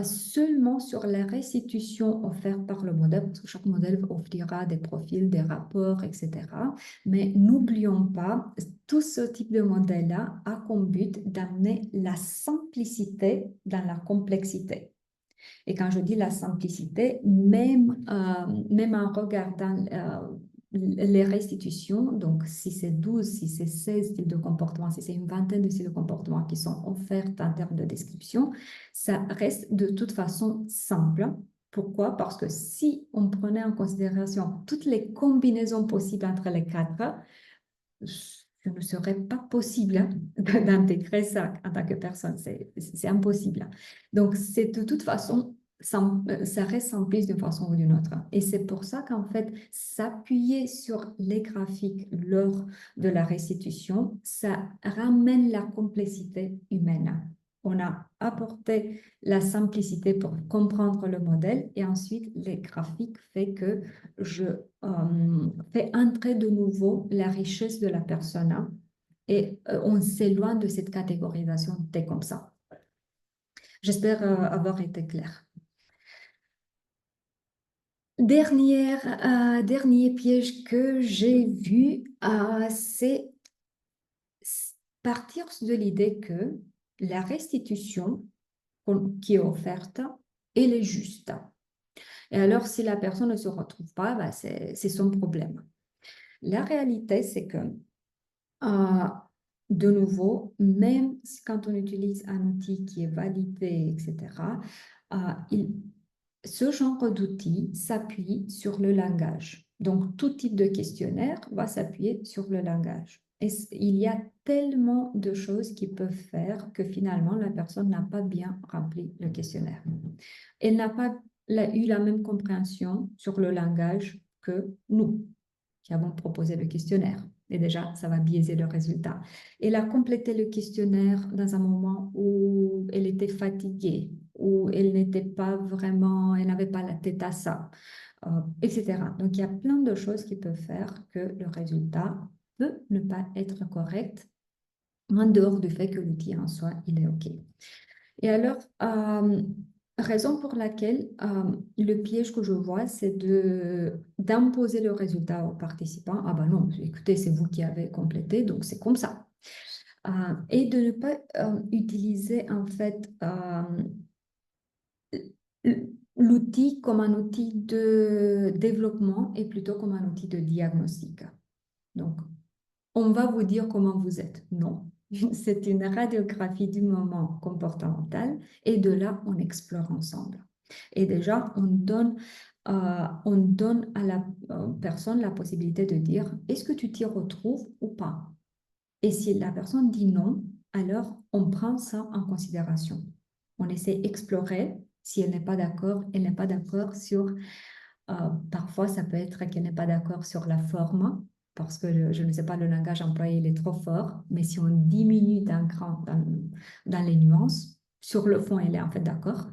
seulement sur la restitution offerte par le modèle, parce que chaque modèle offrira des profils, des rapports, etc. Mais n'oublions pas, tout ce type de modèle-là a comme but d'amener la simplicité dans la complexité. Et quand je dis la simplicité, même en regardant les restitutions, donc si c'est 12, si c'est 16 styles de comportement, si c'est une vingtaine de styles de comportement qui sont offerts en termes de description, ça reste de toute façon simple. Pourquoi? Parce que si on prenait en considération toutes les combinaisons possibles entre les quatre, ce ne serait pas possible d'intégrer ça en tant que personne. C'est impossible. Donc, c'est de toute façon, ça reste simpliste d'une façon ou d'une autre. Et c'est pour ça qu'en fait, s'appuyer sur les graphiques lors de la restitution, ça ramène la complexité humaine. On a apporté la simplicité pour comprendre le modèle et ensuite les graphiques fait que je fais entrer de nouveau la richesse de la persona et on s'éloigne de cette catégorisation t'es comme ça. J'espère avoir été claire. Dernier piège que j'ai vu, c'est partir de l'idée que la restitution qui est offerte, elle est juste. Et alors, si la personne ne se retrouve pas, bah, c'est son problème. La réalité, c'est que, de nouveau, même quand on utilise un outil qui est validé, etc., ce genre d'outil s'appuie sur le langage. Donc, tout type de questionnaire va s'appuyer sur le langage. Et il y a tellement de choses qui peuvent faire que finalement, la personne n'a pas bien rempli le questionnaire. Elle n'a pas eu la même compréhension sur le langage que nous, qui avons proposé le questionnaire. Et déjà, ça va biaiser le résultat. Elle a complété le questionnaire dans un moment où elle était fatiguée, où elle n'était pas vraiment, elle n'avait pas la tête à ça, etc. Donc, il y a plein de choses qui peuvent faire que le résultat peut ne pas être correct, en dehors du fait que l'outil en soi, il est OK. Et alors, raison pour laquelle le piège que je vois, c'est d'imposer le résultat aux participants. Ah ben non, écoutez, c'est vous qui avez complété, donc c'est comme ça. Et de ne pas utiliser en fait l'outil comme un outil de développement et plutôt comme un outil de diagnostic. Donc, on va vous dire comment vous êtes. Non, c'est une radiographie du moment comportemental et de là, on explore ensemble. Et déjà, on donne à la personne la possibilité de dire, est-ce que tu t'y retrouves ou pas? Et si la personne dit non, alors on prend ça en considération. On essaie d'explorer. Si elle n'est pas d'accord, elle n'est pas d'accord sur... parfois, ça peut être qu'elle n'est pas d'accord sur la forme, parce que je ne sais pas, le langage employé, il est trop fort. Mais si on diminue d'un cran dans les nuances, sur le fond, elle est en fait d'accord.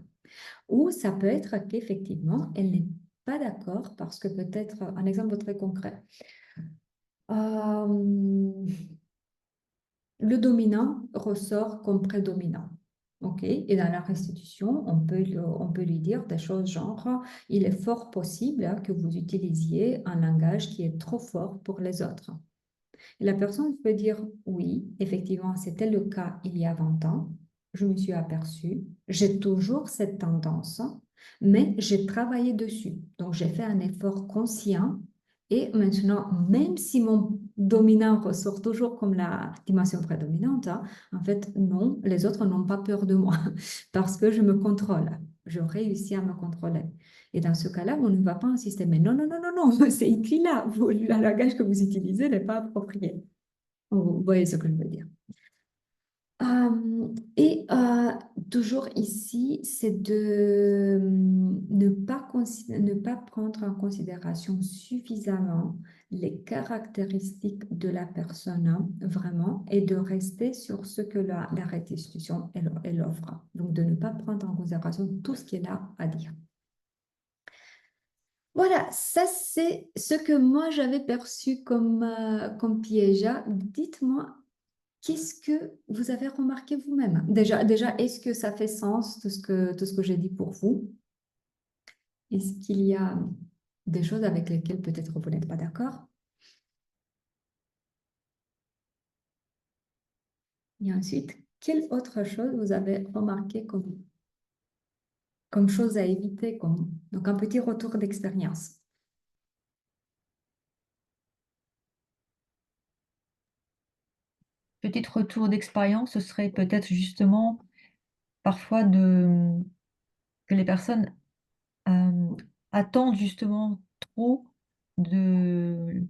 Ou ça peut être qu'effectivement, elle n'est pas d'accord parce que peut-être, un exemple très concret, le dominant ressort comme prédominant. OK? Et dans la restitution, on peut lui dire des choses genre, il est fort possible que vous utilisiez un langage qui est trop fort pour les autres. Et la personne peut dire, oui, effectivement, c'était le cas il y a 20 ans, je me suis aperçue, j'ai toujours cette tendance, mais j'ai travaillé dessus. Donc, j'ai fait un effort conscient et maintenant, même si mon dominant ressort toujours comme la dimension prédominante, en fait, non, les autres n'ont pas peur de moi parce que je me contrôle. Je réussis à me contrôler. Et dans ce cas-là, on ne va pas insister, mais non, non, non, non, non, c'est écrit là, le langage que vous utilisez n'est pas approprié. Vous voyez ce que je veux dire. Et toujours ici, c'est de ne pas prendre en considération suffisamment les caractéristiques de la personne, vraiment, et de rester sur ce que la restitution elle offre. Donc, de ne pas prendre en considération tout ce qu'elle a à dire. Voilà, ça c'est ce que moi j'avais perçu comme piège. Dites-moi, qu'est-ce que vous avez remarqué vous-même? Déjà, est-ce que ça fait sens tout ce que j'ai dit pour vous? Est-ce qu'il y a des choses avec lesquelles peut-être vous n'êtes pas d'accord? Et ensuite, quelle autre chose vous avez remarqué comme comme chose à éviter, donc un petit retour d'expérience. Petit retour d'expérience, ce serait peut-être justement parfois que les personnes attendent justement trop de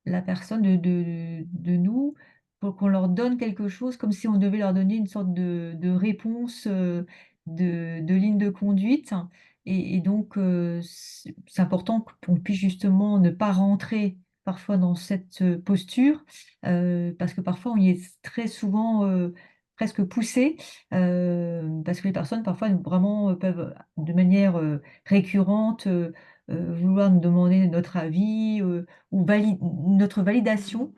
la personne, de nous, pour qu'on leur donne quelque chose, comme si on devait leur donner une sorte de réponse, de ligne de conduite. Et donc, c'est important qu'on puisse justement ne pas rentrer parfois dans cette posture, parce que parfois on y est très souvent presque poussé, parce que les personnes parfois vraiment peuvent de manière récurrente vouloir nous demander notre avis, ou notre validation,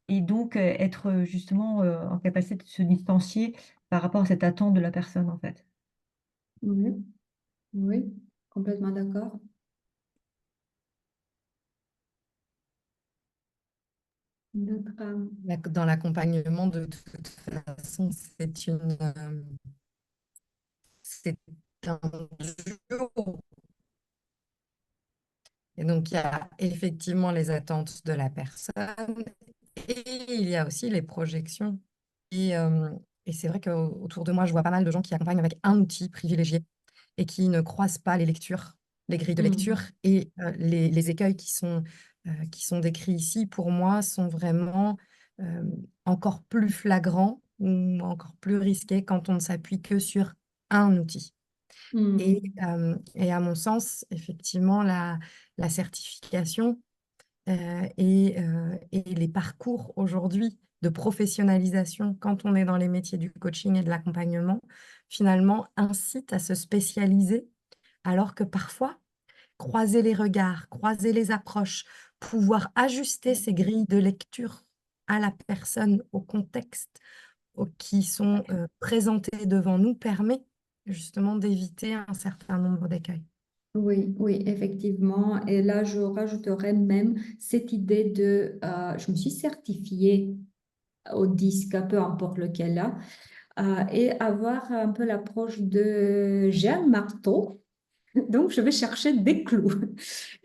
et donc être justement en capacité de se distancier par rapport à cette attente de la personne, en fait. Oui, oui, complètement d'accord. Notre, Dans l'accompagnement, de toute façon, c'est un jeu. Et donc, il y a effectivement les attentes de la personne et il y a aussi les projections. Et, euh, et c'est vrai qu'autour de moi, je vois pas mal de gens qui accompagnent avec un outil privilégié et qui ne croisent pas les lectures, les grilles de lecture. Et les écueils qui sont décrits ici, pour moi, sont vraiment encore plus flagrants ou encore plus risqués quand on ne s'appuie que sur un outil. Et à mon sens, effectivement, la certification et les parcours aujourd'hui de professionnalisation quand on est dans les métiers du coaching et de l'accompagnement, finalement, incitent à se spécialiser, alors que parfois, croiser les regards, croiser les approches, pouvoir ajuster ces grilles de lecture à la personne, au contexte qui sont présentés devant nous, permet justement d'éviter un certain nombre d'écueils. Oui, oui, effectivement. Et là, je rajouterais même cette idée je me suis certifiée au disque, peu importe lequel là, et avoir un peu l'approche de j'ai un marteau, donc je vais chercher des clous.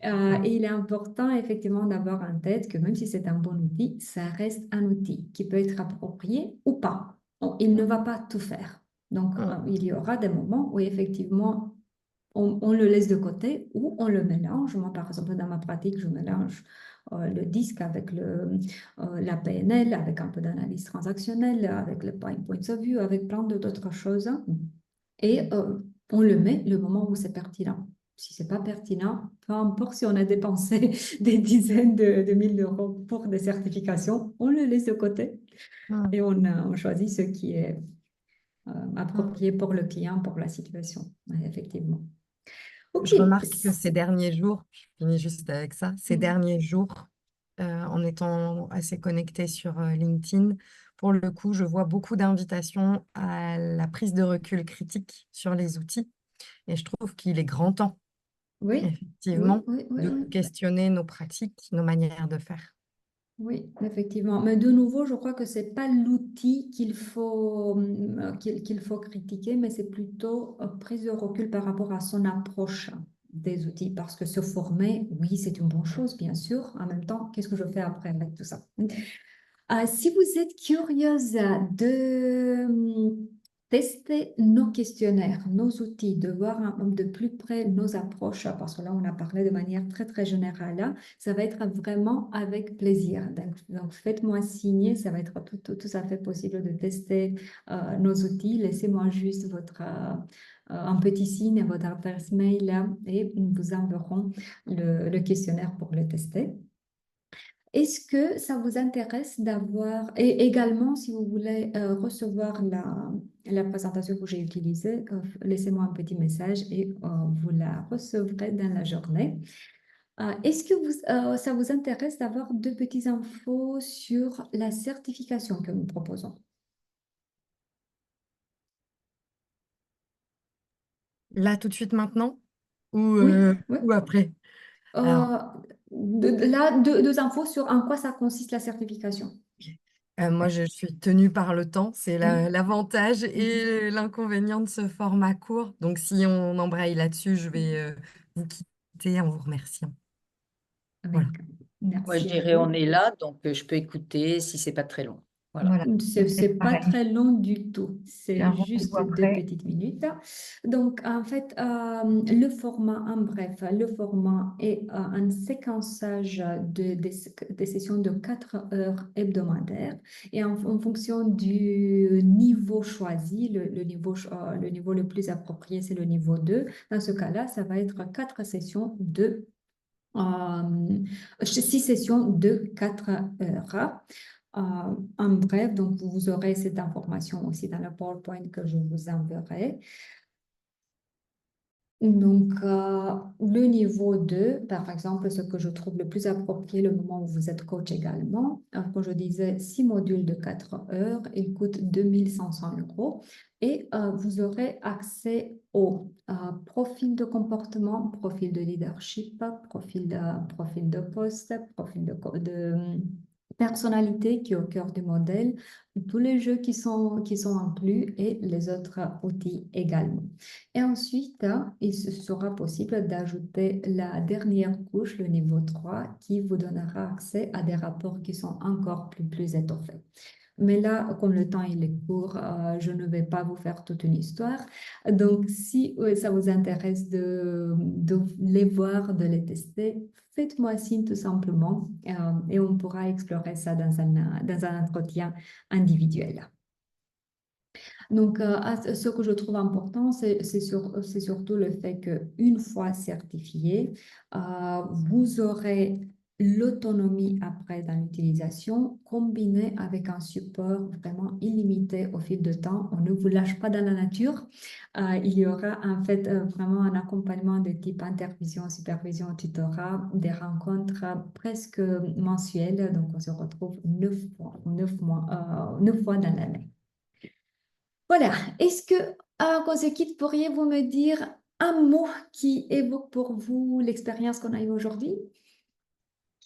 Et il est important effectivement d'avoir en tête que même si c'est un bon outil, ça reste un outil qui peut être approprié ou pas. Il ne va pas tout faire. Donc, il y aura des moments où effectivement on le laisse de côté ou on le mélange. Moi, par exemple, dans ma pratique, je mélange le disque avec la PNL, avec un peu d'analyse transactionnelle, avec le points of view, avec plein d'autres choses. Et on le met le moment où c'est pertinent. Si c'est pas pertinent, peu importe si on a dépensé des dizaines de mille d'euros pour des certifications, on le laisse de côté et on choisit ce qui est approprié pour le client, pour la situation. Ouais, effectivement. Ok. Je remarque que ces derniers jours, je finis juste avec ça, ces derniers jours, en étant assez connectée sur LinkedIn, pour le coup, je vois beaucoup d'invitations à la prise de recul critique sur les outils. Et je trouve qu'il est grand temps, Oui, oui, effectivement, oui, oui, de oui. questionner nos pratiques, nos manières de faire. Oui, effectivement. Mais de nouveau, je crois que ce n'est pas l'outil qu'il faut critiquer, mais c'est plutôt prise de recul par rapport à son approche des outils. Parce que se former, oui, c'est une bonne chose, bien sûr. En même temps, qu'est-ce que je fais après avec tout ça? Si vous êtes curieuse de tester nos questionnaires, nos outils, de voir de plus près nos approches, parce que là, on a parlé de manière très, très générale, hein, ça va être vraiment avec plaisir. Donc faites-moi signer, ça va être tout à fait possible de tester nos outils. Laissez-moi juste un petit signe, votre adresse mail, là, et nous vous enverrons le questionnaire pour le tester. Est-ce que ça vous intéresse d'avoir, et également si vous voulez recevoir la présentation que j'ai utilisée, laissez-moi un petit message et vous la recevrez dans la journée. Est-ce que ça vous intéresse d'avoir deux petites infos sur la certification que nous proposons? Là, tout de suite, maintenant, ou, Oui, euh, oui. ou après? Alors, Là, deux infos sur en quoi ça consiste la certification. Moi, je suis tenue par le temps, c'est l'avantage et l'inconvénient de ce format court. Donc, si on embraye là-dessus, je vais vous quitter en vous remerciant. Avec... Voilà. Moi, je Merci à dirais on vous. est là, donc je peux écouter si c'est pas très long. Voilà. Voilà, C'est pas pareil. très long du tout, J'ai un c'est rendez-vous juste 2 après. petites minutes. Donc, en fait, le format, en bref, le format est un séquençage des sessions de 4 heures hebdomadaires et en fonction du niveau choisi, le niveau le plus approprié, c'est le niveau 2. Dans ce cas-là, ça va être 4 sessions de 6 sessions de 4 heures. En bref, donc vous aurez cette information aussi dans le PowerPoint que je vous enverrai. Donc, le niveau 2, par exemple, ce que je trouve le plus approprié le moment où vous êtes coach également, comme je disais, 6 modules de 4 heures, ils coûtent 2500 € et vous aurez accès au profil de comportement, profil de leadership, profil de poste, profil de personnalité qui est au cœur du modèle, tous les jeux qui sont inclus et les autres outils également. Et ensuite, il sera possible d'ajouter la dernière couche, le niveau 3, qui vous donnera accès à des rapports qui sont encore plus étoffés. Mais là, comme le temps il est court, je ne vais pas vous faire toute une histoire. Donc, si ça vous intéresse de les voir, de les tester, faites-moi signe tout simplement et on pourra explorer ça dans un entretien individuel. Donc, ce que je trouve important, c'est surtout le fait qu'une fois certifié, vous aurez l'autonomie après dans l'utilisation, combinée avec un support vraiment illimité au fil de temps. On ne vous lâche pas dans la nature. Il y aura en fait vraiment un accompagnement de type intervision, supervision, tutorat, des rencontres presque mensuelles. Donc, on se retrouve 9 fois dans l'année. Voilà. Est-ce que, quand on se quitte, pourriez-vous me dire un mot qui évoque pour vous l'expérience qu'on a eue aujourd'hui?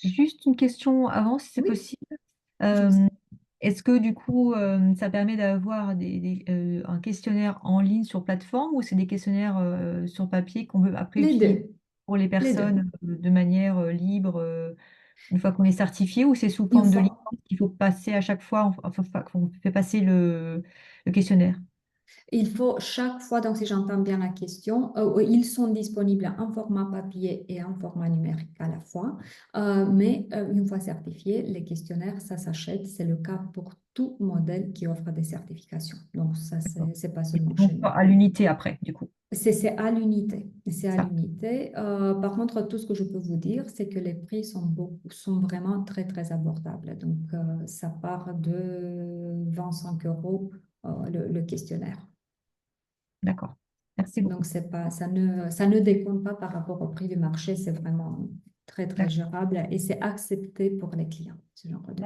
Juste une question avant, si c'est Oui. possible. Est-ce que du coup, ça permet d'avoir un questionnaire en ligne sur plateforme ou c'est des questionnaires sur papier qu'on peut après Les utiliser deux. pour les Les deux. personnes de manière libre une fois qu'on est certifié ou c'est sous Une forme de fois. licence qu'il faut passer à chaque fois, enfin, qu'on fait passer le questionnaire? Il faut chaque fois, donc si j'entends bien la question, ils sont disponibles en format papier et en format numérique à la fois. Mais une fois certifiés, les questionnaires, ça s'achète. C'est le cas pour tout modèle qui offre des certifications. Donc ça, c'est pas seulement chez Donc nous. à l'unité après, du coup. C'est à l'unité. C'est à Ça. l'unité. Par contre, tout ce que je peux vous dire, c'est que les prix sont vraiment très abordables. Donc, ça part de 25 € le questionnaire. D'accord. Merci beaucoup. Donc, ça ne décompte pas par rapport au prix du marché. C'est vraiment très D'accord. gérable et c'est accepté pour les clients, ce genre de...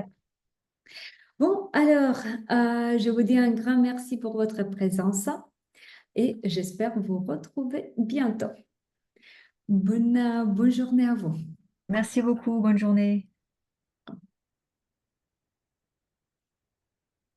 Bon, alors, je vous dis un grand merci pour votre présence et j'espère vous retrouver bientôt. Bonne journée à vous. Merci beaucoup. Bonne journée.